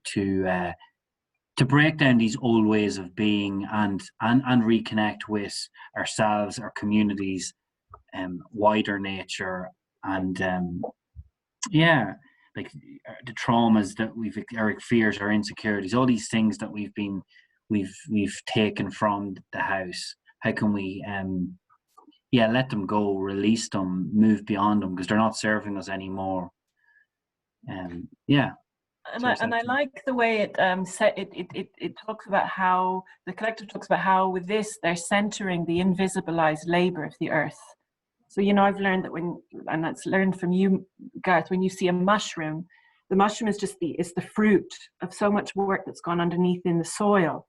break down these old ways of being and reconnect with ourselves, our communities, wider nature, and like the traumas that our fears, our insecurities, all these things that we've taken from the house. How can we let them go, release them, move beyond them, because they're not serving us anymore. And I like the way it talks about how the collective talks about how with this they're centering the invisibilized labor of the earth. So I've learned that and that's learned from you, Gareth, when you see a mushroom, the mushroom is just the fruit of so much work that's gone underneath in the soil.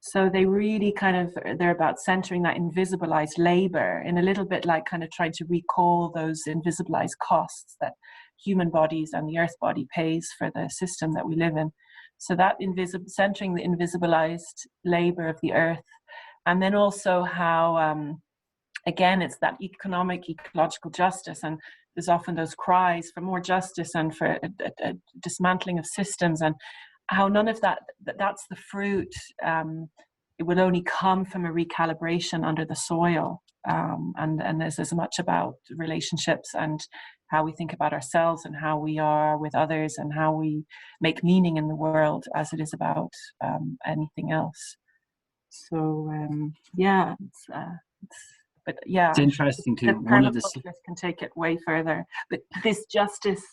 So they really they're about centering that invisibilized labor in a little bit like kind of trying to recall those invisibilized costs that human bodies and the earth body pays for the system that we live in. So that centering the invisibilized labor of the earth. And then also how, again, it's that ecological justice. And there's often those cries for more justice and for a dismantling of systems, and how none of that's the fruit. It will only come from a recalibration under the soil. And there's as much about relationships and how we think about ourselves and how we are with others and how we make meaning in the world as it is about anything else. So, it's interesting too. One of the can take it way further, but this justice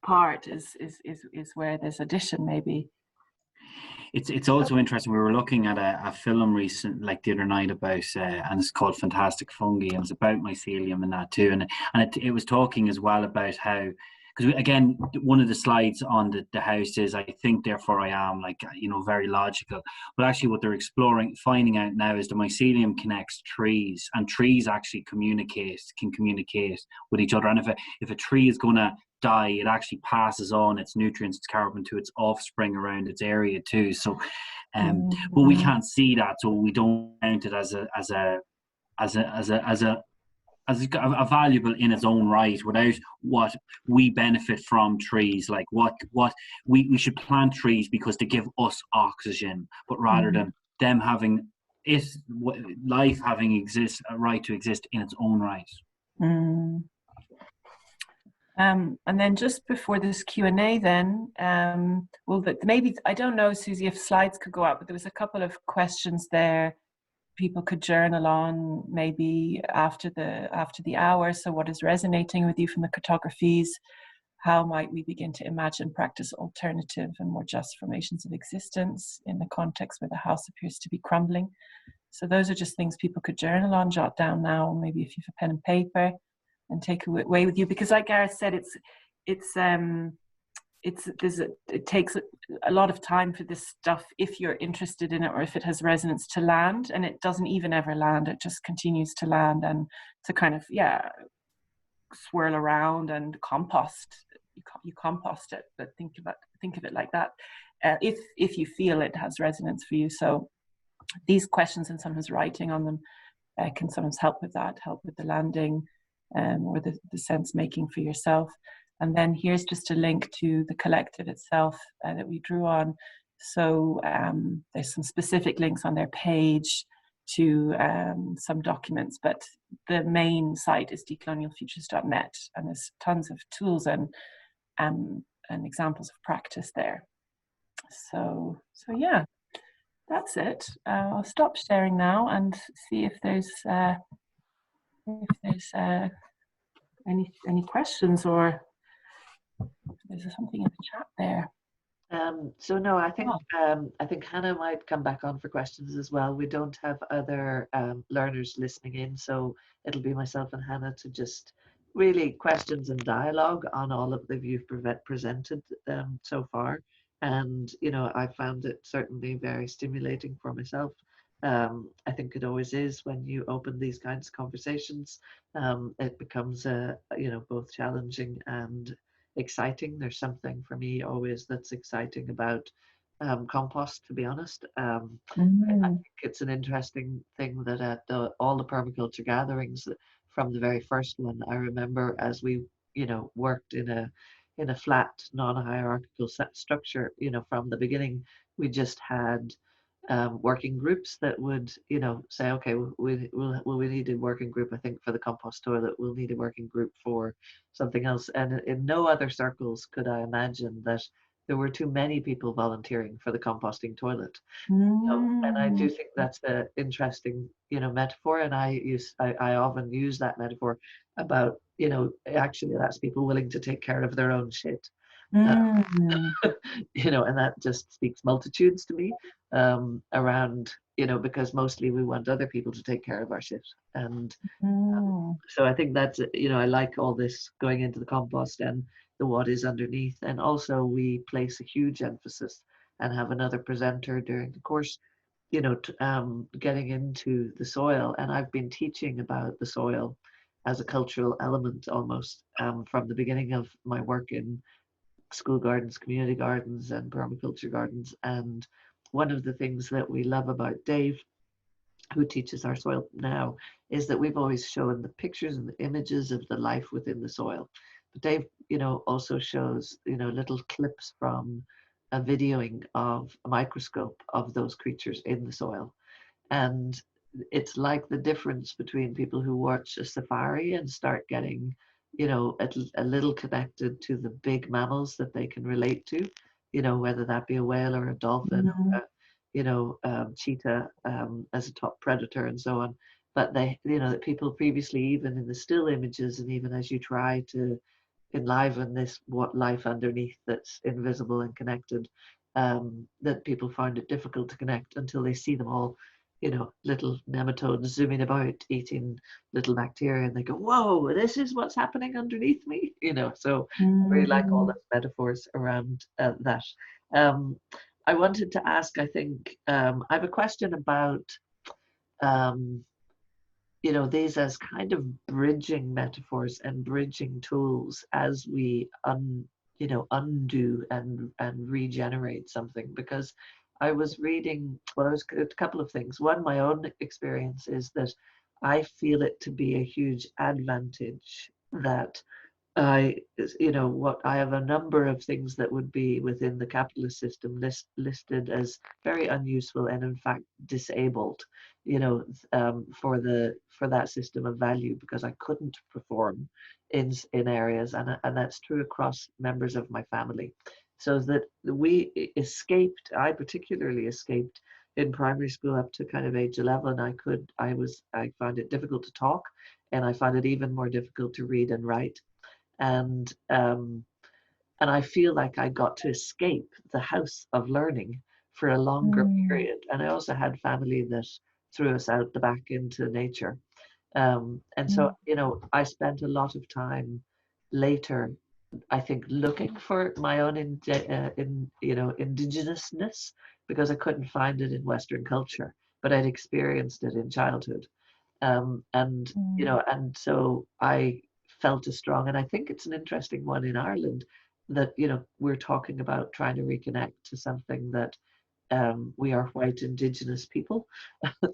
part is where this addition maybe. It's also interesting. We were looking at a film the other night about and it's called Fantastic Fungi, and it's about mycelium and that too, and it was talking as well about how, because again, one of the slides on the house is I think therefore I am, very logical, but actually what they're finding out now is the mycelium connects trees, and trees actually can communicate with each other, and if a tree is going to die, it actually passes on its nutrients, its carbon to its offspring around its area too. So but we can't see that, so we don't count it as a valuable in its own right, without what we benefit from trees. Like what we should plant trees because they give us oxygen, but rather than them having life having a right to exist in its own right. And then just before this Q&A then, maybe, I don't know, Susie, if slides could go up, but there was a couple of questions there people could journal on maybe after the hour. So what is resonating with you from the cartographies? How might we begin to imagine, practice alternative and more just formations of existence in the context where the house appears to be crumbling? So those are just things people could journal on, jot down now, maybe if you have a pen and paper, and take away with you, because like Gareth said, it takes a lot of time for this stuff, if you're interested in it or if it has resonance, to land, and it doesn't even ever land. It just continues to land and to kind of swirl around and compost. You compost it, but think of it like that. If you feel it has resonance for you. So these questions and sometimes writing on them can sometimes help with that, help with the landing. Or the sense making for yourself. And then here's just a link to the collective itself that we drew on. So there's some specific links on their page to some documents, but the main site is decolonialfutures.net, and there's tons of tools and examples of practice there. So yeah, that's it. I'll stop sharing now and see if there's any questions, or there's something in the chat there. So no, I think Hannah might come back on for questions as well. We don't have other learners listening in, so it'll be myself and Hannah to just really questions and dialogue on all of the you've presented so far. And I found it certainly very stimulating for myself. I think it always is when you open these kinds of conversations. It becomes both challenging and exciting. There's something for me always that's exciting about compost, to be honest. I think it's an interesting thing that at all the permaculture gatherings, from the very first one, I remember as we worked in a flat, non-hierarchical structure. From the beginning, we just had working groups that would say, okay, we need a working group, I think, for the compost toilet. We'll need a working group for something else. And in no other circles could I imagine that there were too many people volunteering for the composting toilet. And I do think that's an interesting metaphor, and I often use that metaphor about actually that's people willing to take care of their own shit. And that just speaks multitudes to me around, because mostly we want other people to take care of our shit. And so I think that's, I like all this going into the compost and the what is underneath. And also we place a huge emphasis and have another presenter during the course, getting into the soil. And I've been teaching about the soil as a cultural element almost from the beginning of my work in school gardens, community gardens, and permaculture gardens. And one of the things that we love about Dave, who teaches our soil now, is that we've always shown the pictures and the images of the life within the soil. But Dave, also shows, little clips from a videoing of a microscope of those creatures in the soil. And it's like the difference between people who watch a safari and start getting a little connected to the big mammals that they can relate to, whether that be a whale or a dolphin, or cheetah as a top predator and so on. But that people previously, even in the still images, and even as you try to enliven this what life underneath that's invisible and connected, that people find it difficult to connect until they see them all, little nematodes zooming about eating little bacteria, and they go, whoa, this is what's happening underneath me. So I really like all the metaphors around that. I wanted to ask, I think I have a question about these as kind of bridging metaphors and bridging tools as we undo and regenerate something. Because I was reading, well, I was a couple of things. One, my own experience is that I feel it to be a huge advantage that I have a number of things that would be within the capitalist system listed as very unuseful and in fact disabled, for that system of value, because I couldn't perform in areas, and that's true across members of my family. So that I particularly escaped in primary school up to kind of age 11. I found it difficult to talk, and I found it even more difficult to read and write. And I feel like I got to escape the house of learning for a longer period. And I also had family that threw us out the back into nature. And so, I spent a lot of time later, I think, looking for my own indigenousness, because I couldn't find it in Western culture, but I'd experienced it in childhood. And so I felt a strong, and I think it's an interesting one in Ireland, that we're talking about trying to reconnect to something that we are white indigenous people.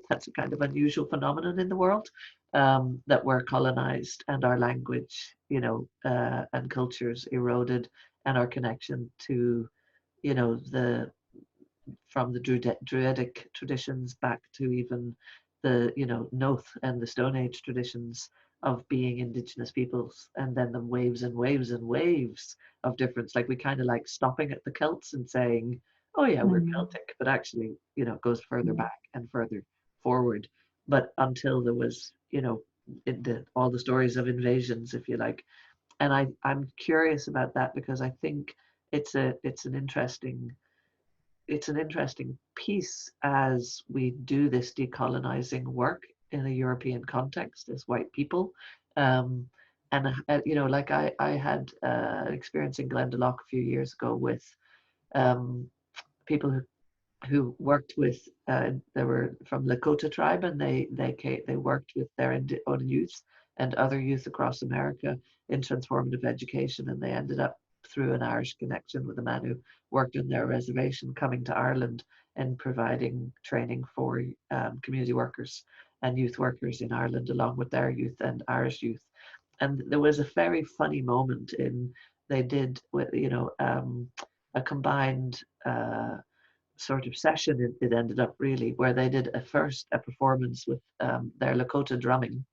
That's a kind of unusual phenomenon in the world, that we're colonized and our language and cultures eroded, and our connection to from the Druidic traditions back to even the Noth and the Stone Age traditions of being indigenous peoples, and then the waves and waves and waves of difference. Like we kind of like stopping at the Celts and saying, oh yeah, we're Celtic, but actually, you know, it goes further back and further forward. But until there was, you know, all the stories of invasions, if you like. And I'm curious about that because I think it's an interesting piece as we do this decolonizing work in a European context as white people. And you know, like I had an experience in Glendalough a few years ago with people who worked with they were from Lakota tribe, and they worked with their own youth and other youth across America in transformative education, and they ended up through an Irish connection with a man who worked on their reservation coming to Ireland and providing training for community workers and youth workers in Ireland along with their youth and Irish youth. And there was a very funny moment in they did with, you know, a combined sort of session it ended up really, where they did a performance with their Lakota drumming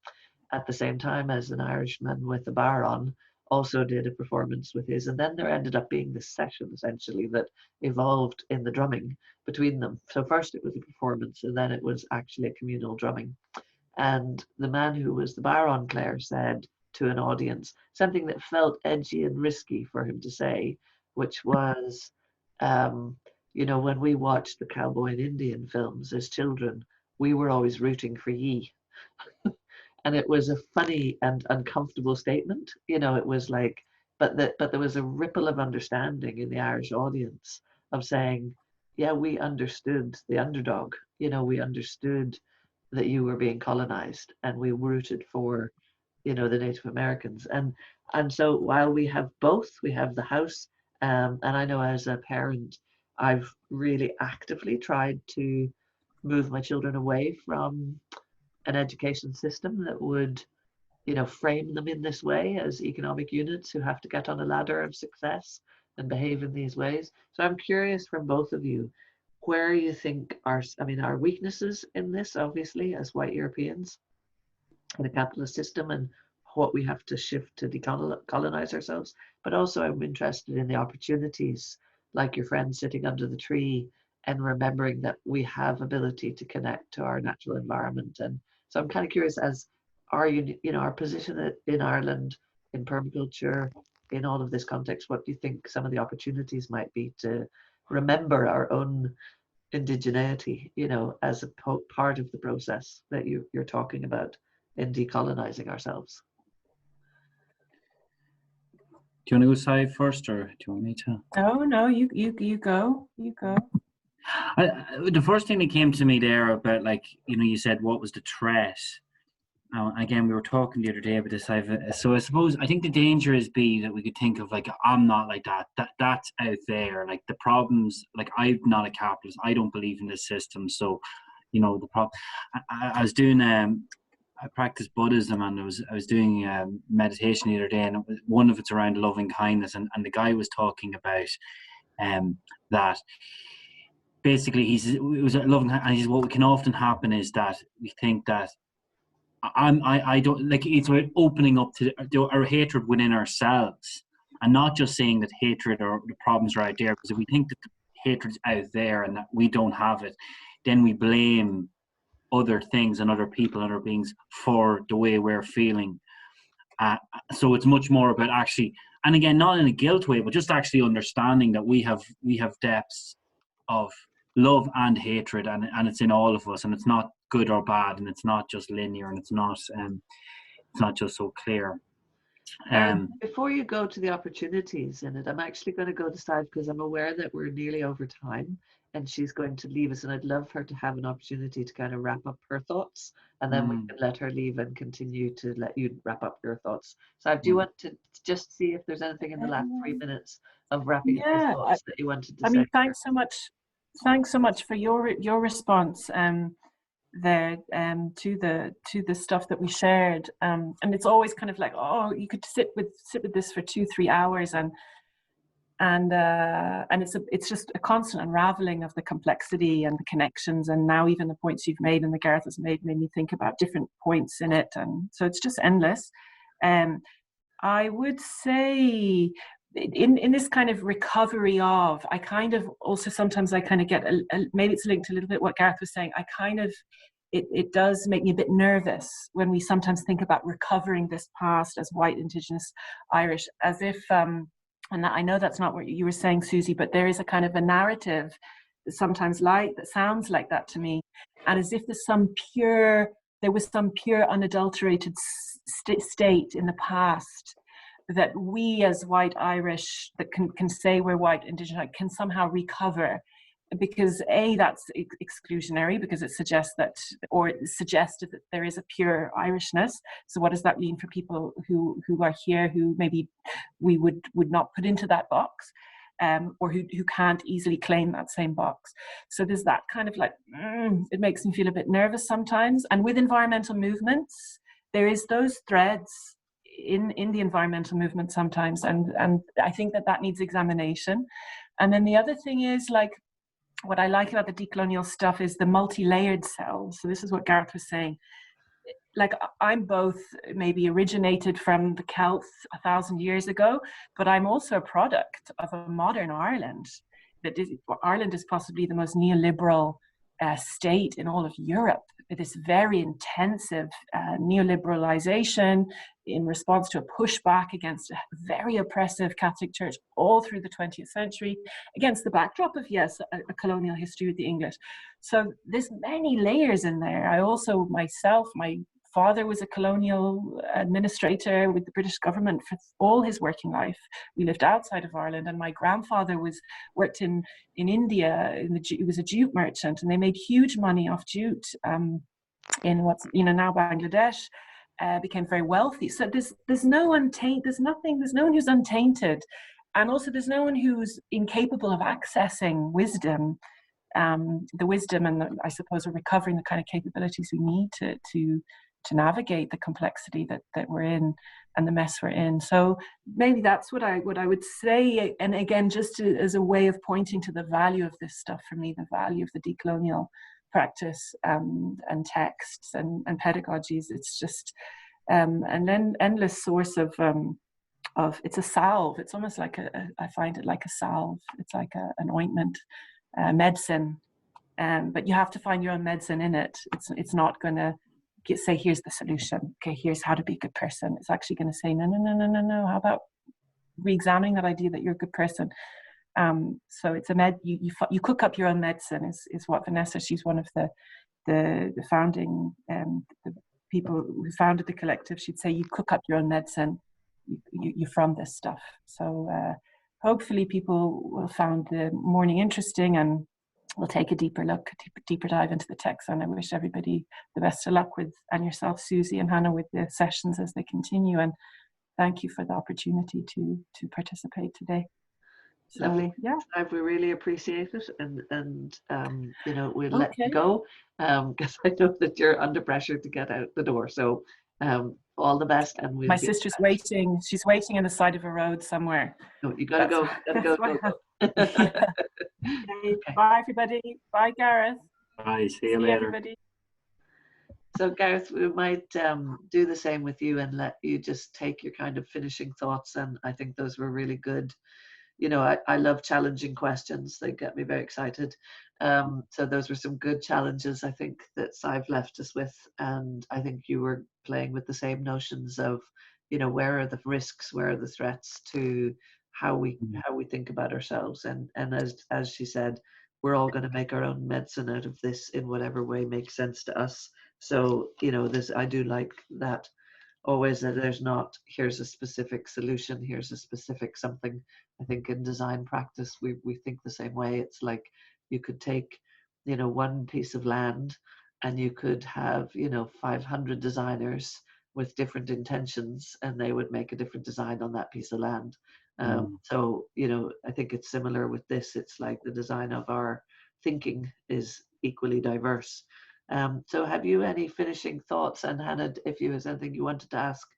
at the same time as an Irishman with a bar on also did a performance with his, and then there ended up being this session essentially that evolved in the drumming between them. So first it was a performance, and then it was actually a communal drumming. And the man who was the bar on Claire said to an audience something that felt edgy and risky for him to say, which was, you know, when we watched the cowboy and Indian films as children, we were always rooting for ye. And it was a funny and uncomfortable statement. You know, it was like, but there was a ripple of understanding in the Irish audience of saying, yeah, we understood the underdog. You know, we understood that you were being colonized, and we rooted for, you know, the Native Americans. And so while we have both, we have the house, and I know as a parent, I've really actively tried to move my children away from an education system that would, you know, frame them in this way as economic units who have to get on a ladder of success and behave in these ways. So I'm curious from both of you, where you think our weaknesses in this, obviously, as white Europeans in a capitalist system, and what we have to shift to decolonize ourselves. But also I'm interested in the opportunities, like your friend sitting under the tree and remembering that we have ability to connect to our natural environment. And so I'm kind of curious as our position in Ireland, in permaculture, in all of this context, what do you think some of the opportunities might be to remember our own indigeneity, you know, as a part of the process that you're talking about in decolonizing ourselves? Do you want to go side first, or do you want me to? Oh no, you go. You go. The first thing that came to me there about, like, you know, you said what was the threat. Again, we were talking the other day about this. So I suppose I think the danger is that we could think of, like, I'm not like that. That's out there. Like the problems. Like, I'm not a capitalist. I don't believe in this system. So, you know, the problem. I was doing I practice Buddhism, and I was doing meditation the other day, and one of it's around loving kindness, and the guy was talking about that. Basically, it was loving, and what can often happen is that we think that I don't like, it's about opening up to our hatred within ourselves, and not just saying that hatred or the problems are out there, because if we think that the hatred's out there and that we don't have it, then we blame other things and other people and other beings for the way we're feeling. So it's much more about actually, and again, not in a guilt way, but just actually understanding that we have depths of love and hatred, and it's in all of us, and it's not good or bad, and it's not just linear, and it's not just so clear. Before you go to the opportunities in it, I'm actually going to go to Side, because I'm aware that we're nearly over time and she's going to leave us, and I'd love her to have an opportunity to kind of wrap up her thoughts, and then we can let her leave and continue to let you wrap up your thoughts. So do you want to just see if there's anything in the last 3 minutes of wrapping up your thoughts that you wanted to say? I mean, thanks so much for your response there to the stuff that we shared, and it's always kind of like, oh, you could sit with this for 2-3 hours, and it's just a constant unraveling of the complexity and the connections, and now even the points you've made and the Gareth has made me think about different points in it, and so it's just endless. I would say in this kind of recovery of, I kind of also sometimes I kind of get maybe it's linked a little bit what Gareth was saying. I kind of it does make me a bit nervous when we sometimes think about recovering this past as white, Indigenous, Irish, as if and I know that's not what you were saying, Susie, but there is a kind of a narrative that sometimes that sounds like that to me, and as if there was some pure unadulterated state in the past that we as white Irish that can say we're white Indigenous can somehow recover, because that's exclusionary, because it suggests that, or it suggested that there is a pure Irishness. So what does that mean for people who are here, who maybe we would not put into that box, or who can't easily claim that same box? So there's that kind of like, it makes me feel a bit nervous sometimes. And with environmental movements, there is those threads in the environmental movement sometimes, and I think that needs examination. And then the other thing is, like, what I like about the decolonial stuff is the multi-layered cells. So this is what Gareth was saying. Like, I'm both maybe originated from the Celts 1,000 years ago, but I'm also a product of a modern Ireland. Ireland is possibly the most neoliberal state in all of Europe. This very intensive neoliberalization in response to a pushback against a very oppressive Catholic Church all through the 20th century, against the backdrop of, yes, a colonial history with the English. So there's many layers in there. I also, myself, my father was a colonial administrator with the British government for all his working life. We lived outside of Ireland, and my grandfather worked in India. He was a jute merchant, and they made huge money off jute in what's now Bangladesh. Became very wealthy. So there's no one who's untainted, and also there's no one who's incapable of accessing wisdom. The wisdom and I suppose recovering the kind of capabilities we need to navigate the complexity that we're in and the mess we're in. So maybe that's what I would say. And again, just as a way of pointing to the value of this stuff for me, the value of the decolonial practice and texts and pedagogies. It's just an endless source of it's a salve. It's almost like I find it like a salve. It's like an ointment, medicine. But you have to find your own medicine in it. It's not going to say, here's the solution. Okay, here's how to be a good person. It's actually going to say, no. How about re-examining that idea that you're a good person? So it's you cook up your own medicine is what Vanessa, she's one of the founding the people who founded the collective, she'd say you cook up your own medicine. You're from this stuff. So hopefully people will find the morning interesting, and we'll take a deeper dive into the text. And I wish everybody the best of luck and yourself, Susie and Hannah, with the sessions as they continue. And thank you for the opportunity to participate today. So yeah, we really appreciate it, and we'll let you go because I know that you're under pressure to get out the door. So all the best, and my sister's waiting. She's waiting on the side of a road somewhere. No, you gotta go. Go. Okay. Bye, everybody. Bye, Gareth. Bye. See you later. Everybody. So Gareth, we might do the same with you and let you just take your kind of finishing thoughts. And I think those were really good. I love challenging questions. They get me very excited. So those were some good challenges, I think, that Sive left us with. And I think you were playing with the same notions of, where are the risks, where are the threats to how we think about ourselves. And as she said, we're all going to make our own medicine out of this in whatever way makes sense to us. So, I do like that. Always that there's not, here's a specific solution, here's a specific something. I think in design practice, we think the same way. It's like you could take, one piece of land and you could have, 500 designers with different intentions, and they would make a different design on that piece of land. So, I think it's similar with this. It's like the design of our thinking is equally diverse. So have you any finishing thoughts? And Hannah, if you have anything you wanted to ask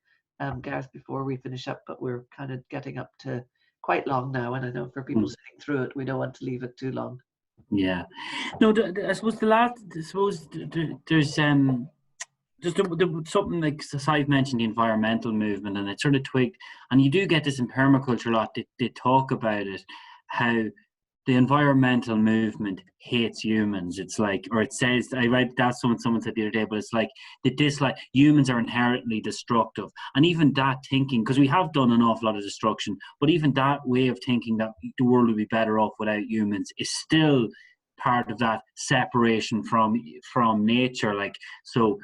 Gareth before we finish up, but we're kind of getting up to quite long now, and I know for people sitting through it, we don't want to leave it too long. Yeah. No, I suppose there's just something like I've mentioned, the environmental movement, and it sort of twigged, and you do get this in permaculture a lot. They talk about it, how the environmental movement hates humans. It's like, or it says, I read that someone said the other day, but it's like they dislike humans are inherently destructive. And even that thinking, because we have done an awful lot of destruction, but even that way of thinking that the world would be better off without humans is still part of that separation from nature. Like, so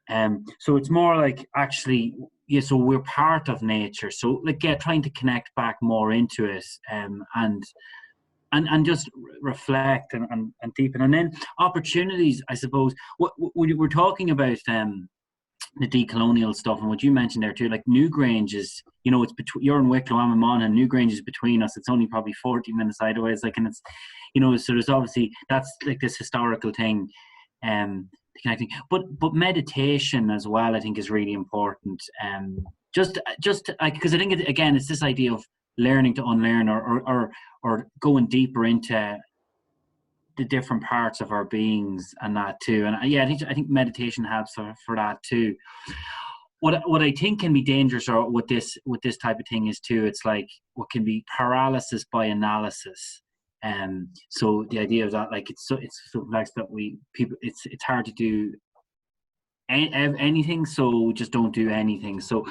it's more like, actually, yeah, so we're part of nature. So like, yeah, trying to connect back more into it, and just reflect and deepen. And then opportunities, I suppose. What we're talking about, the decolonial stuff, and what you mentioned there too, like Newgrange is, you know, it's between, you're in Wicklow, I'm in Monaghan, and Newgrange is between us. It's only probably 40 minutes sideways, like, and it's, you know, so there's obviously, that's like this historical thing, connecting. But meditation as well, I think, is really important. Just like, because I think again, it's this idea of learning to unlearn, or going deeper into the different parts of our beings and that too. And yeah, I think meditation helps for that too. What I think can be dangerous, or what this type of thing is too, it's like what can be paralysis by analysis. So the idea of that, like, it's so complex that it's hard to do anything, so just don't do anything. So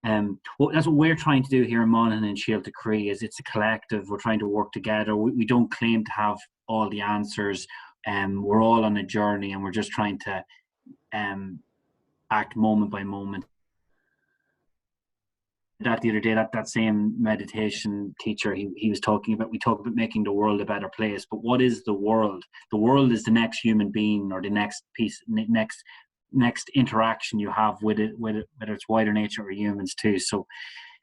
that's what we're trying to do here in Monaghan and Shield to Cree, is it's a collective. We're trying to work together. We don't claim to have all the answers, we're all on a journey, and we're just trying to act moment by moment. That the other day, that same meditation teacher, he was talking about, we talk about making the world a better place, but what is the world? The world is the next human being, or the next piece, next interaction you have with it, whether it's wider nature or humans too. So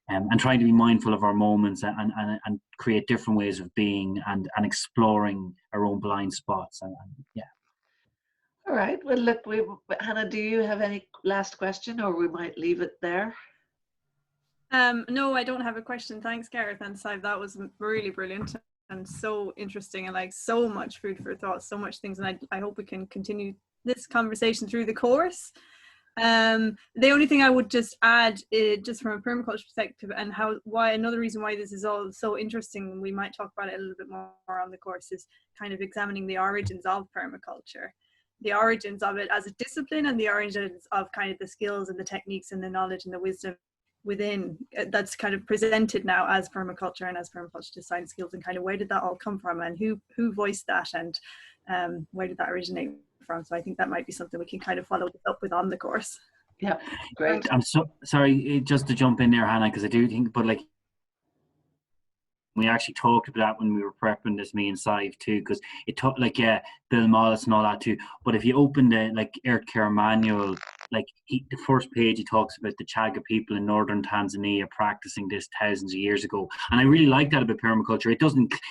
and trying to be mindful of our moments, and create different ways of being, and exploring our own blind spots, and yeah. All right, well, look, Hannah, do you have any last question, or we might leave it there? No, I don't have a question. Thanks, Gareth and Sive. That was really brilliant and so interesting, and like so much food for thought, so much things, and I hope we can continue this conversation through the course. The only thing I would just add, just from a permaculture perspective, and another reason why this is all so interesting, and we might talk about it a little bit more on the course, is kind of examining the origins of permaculture, the origins of it as a discipline, and the origins of kind of the skills and the techniques and the knowledge and the wisdom within that's kind of presented now as permaculture and as permaculture design skills, and kind of where did that all come from, and who voiced that, and where did that originate from. So I think that might be something we can kind of follow up with on the course. Yeah, great. I'm so sorry, just to jump in there, Hannah, because I do think, but like, we actually talked about that when we were prepping this, me and Sive too, because it took, like, yeah, Bill Mollis and all that too. But if you open the, like, Earth Care manual, like, the first page, he talks about the Chaga people in northern Tanzania practicing this thousands of years ago. And I really like that about permaculture.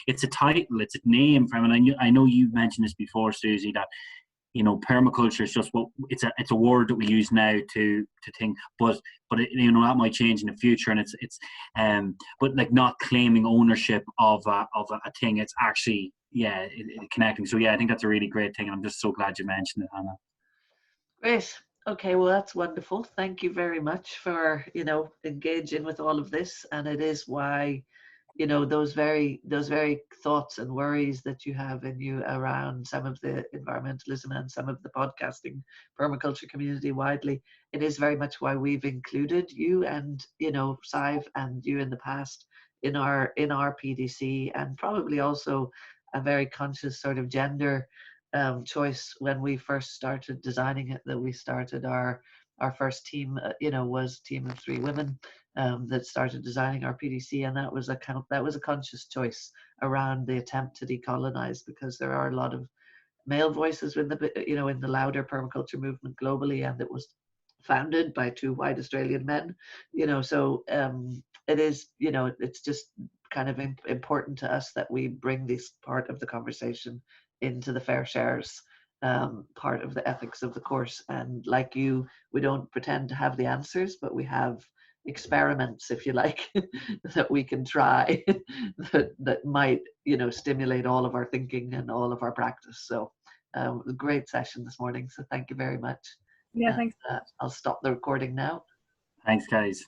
It's a title, it's a name from, and I know you mentioned this before, Susie, that, you know, permaculture is just it's a word that we use now to think, but it, you know, that might change in the future, and it's but like, not claiming ownership of a thing. It's actually, yeah, connecting. So yeah, I think that's a really great thing, and I'm just so glad you mentioned it, Hannah. Great. Okay, well, that's wonderful. Thank you very much for, you know, engaging with all of this. And it is why, you know, those very thoughts and worries that you have in you around some of the environmentalism and some of the podcasting permaculture community widely, it is very much why we've included you and, you know, Sive and you in the past in our PDC, and probably also a very conscious sort of gender choice when we first started designing it, that we started our first team, you know, was a team of 3 women that started designing our PDC, and that was a conscious choice around the attempt to decolonize, because there are a lot of male voices in the, you know, in the louder permaculture movement globally, and it was founded by 2 white Australian men, you know. So it is, you know, it's just kind of important to us that we bring this part of the conversation into the fair shares part of the ethics of the course. And like you, we don't pretend to have the answers, but we have experiments, if you like, that we can try that might, you know, stimulate all of our thinking and all of our practice. So a great session this morning, so thank you very much. Yeah, thanks. I'll stop the recording now. Thanks, guys.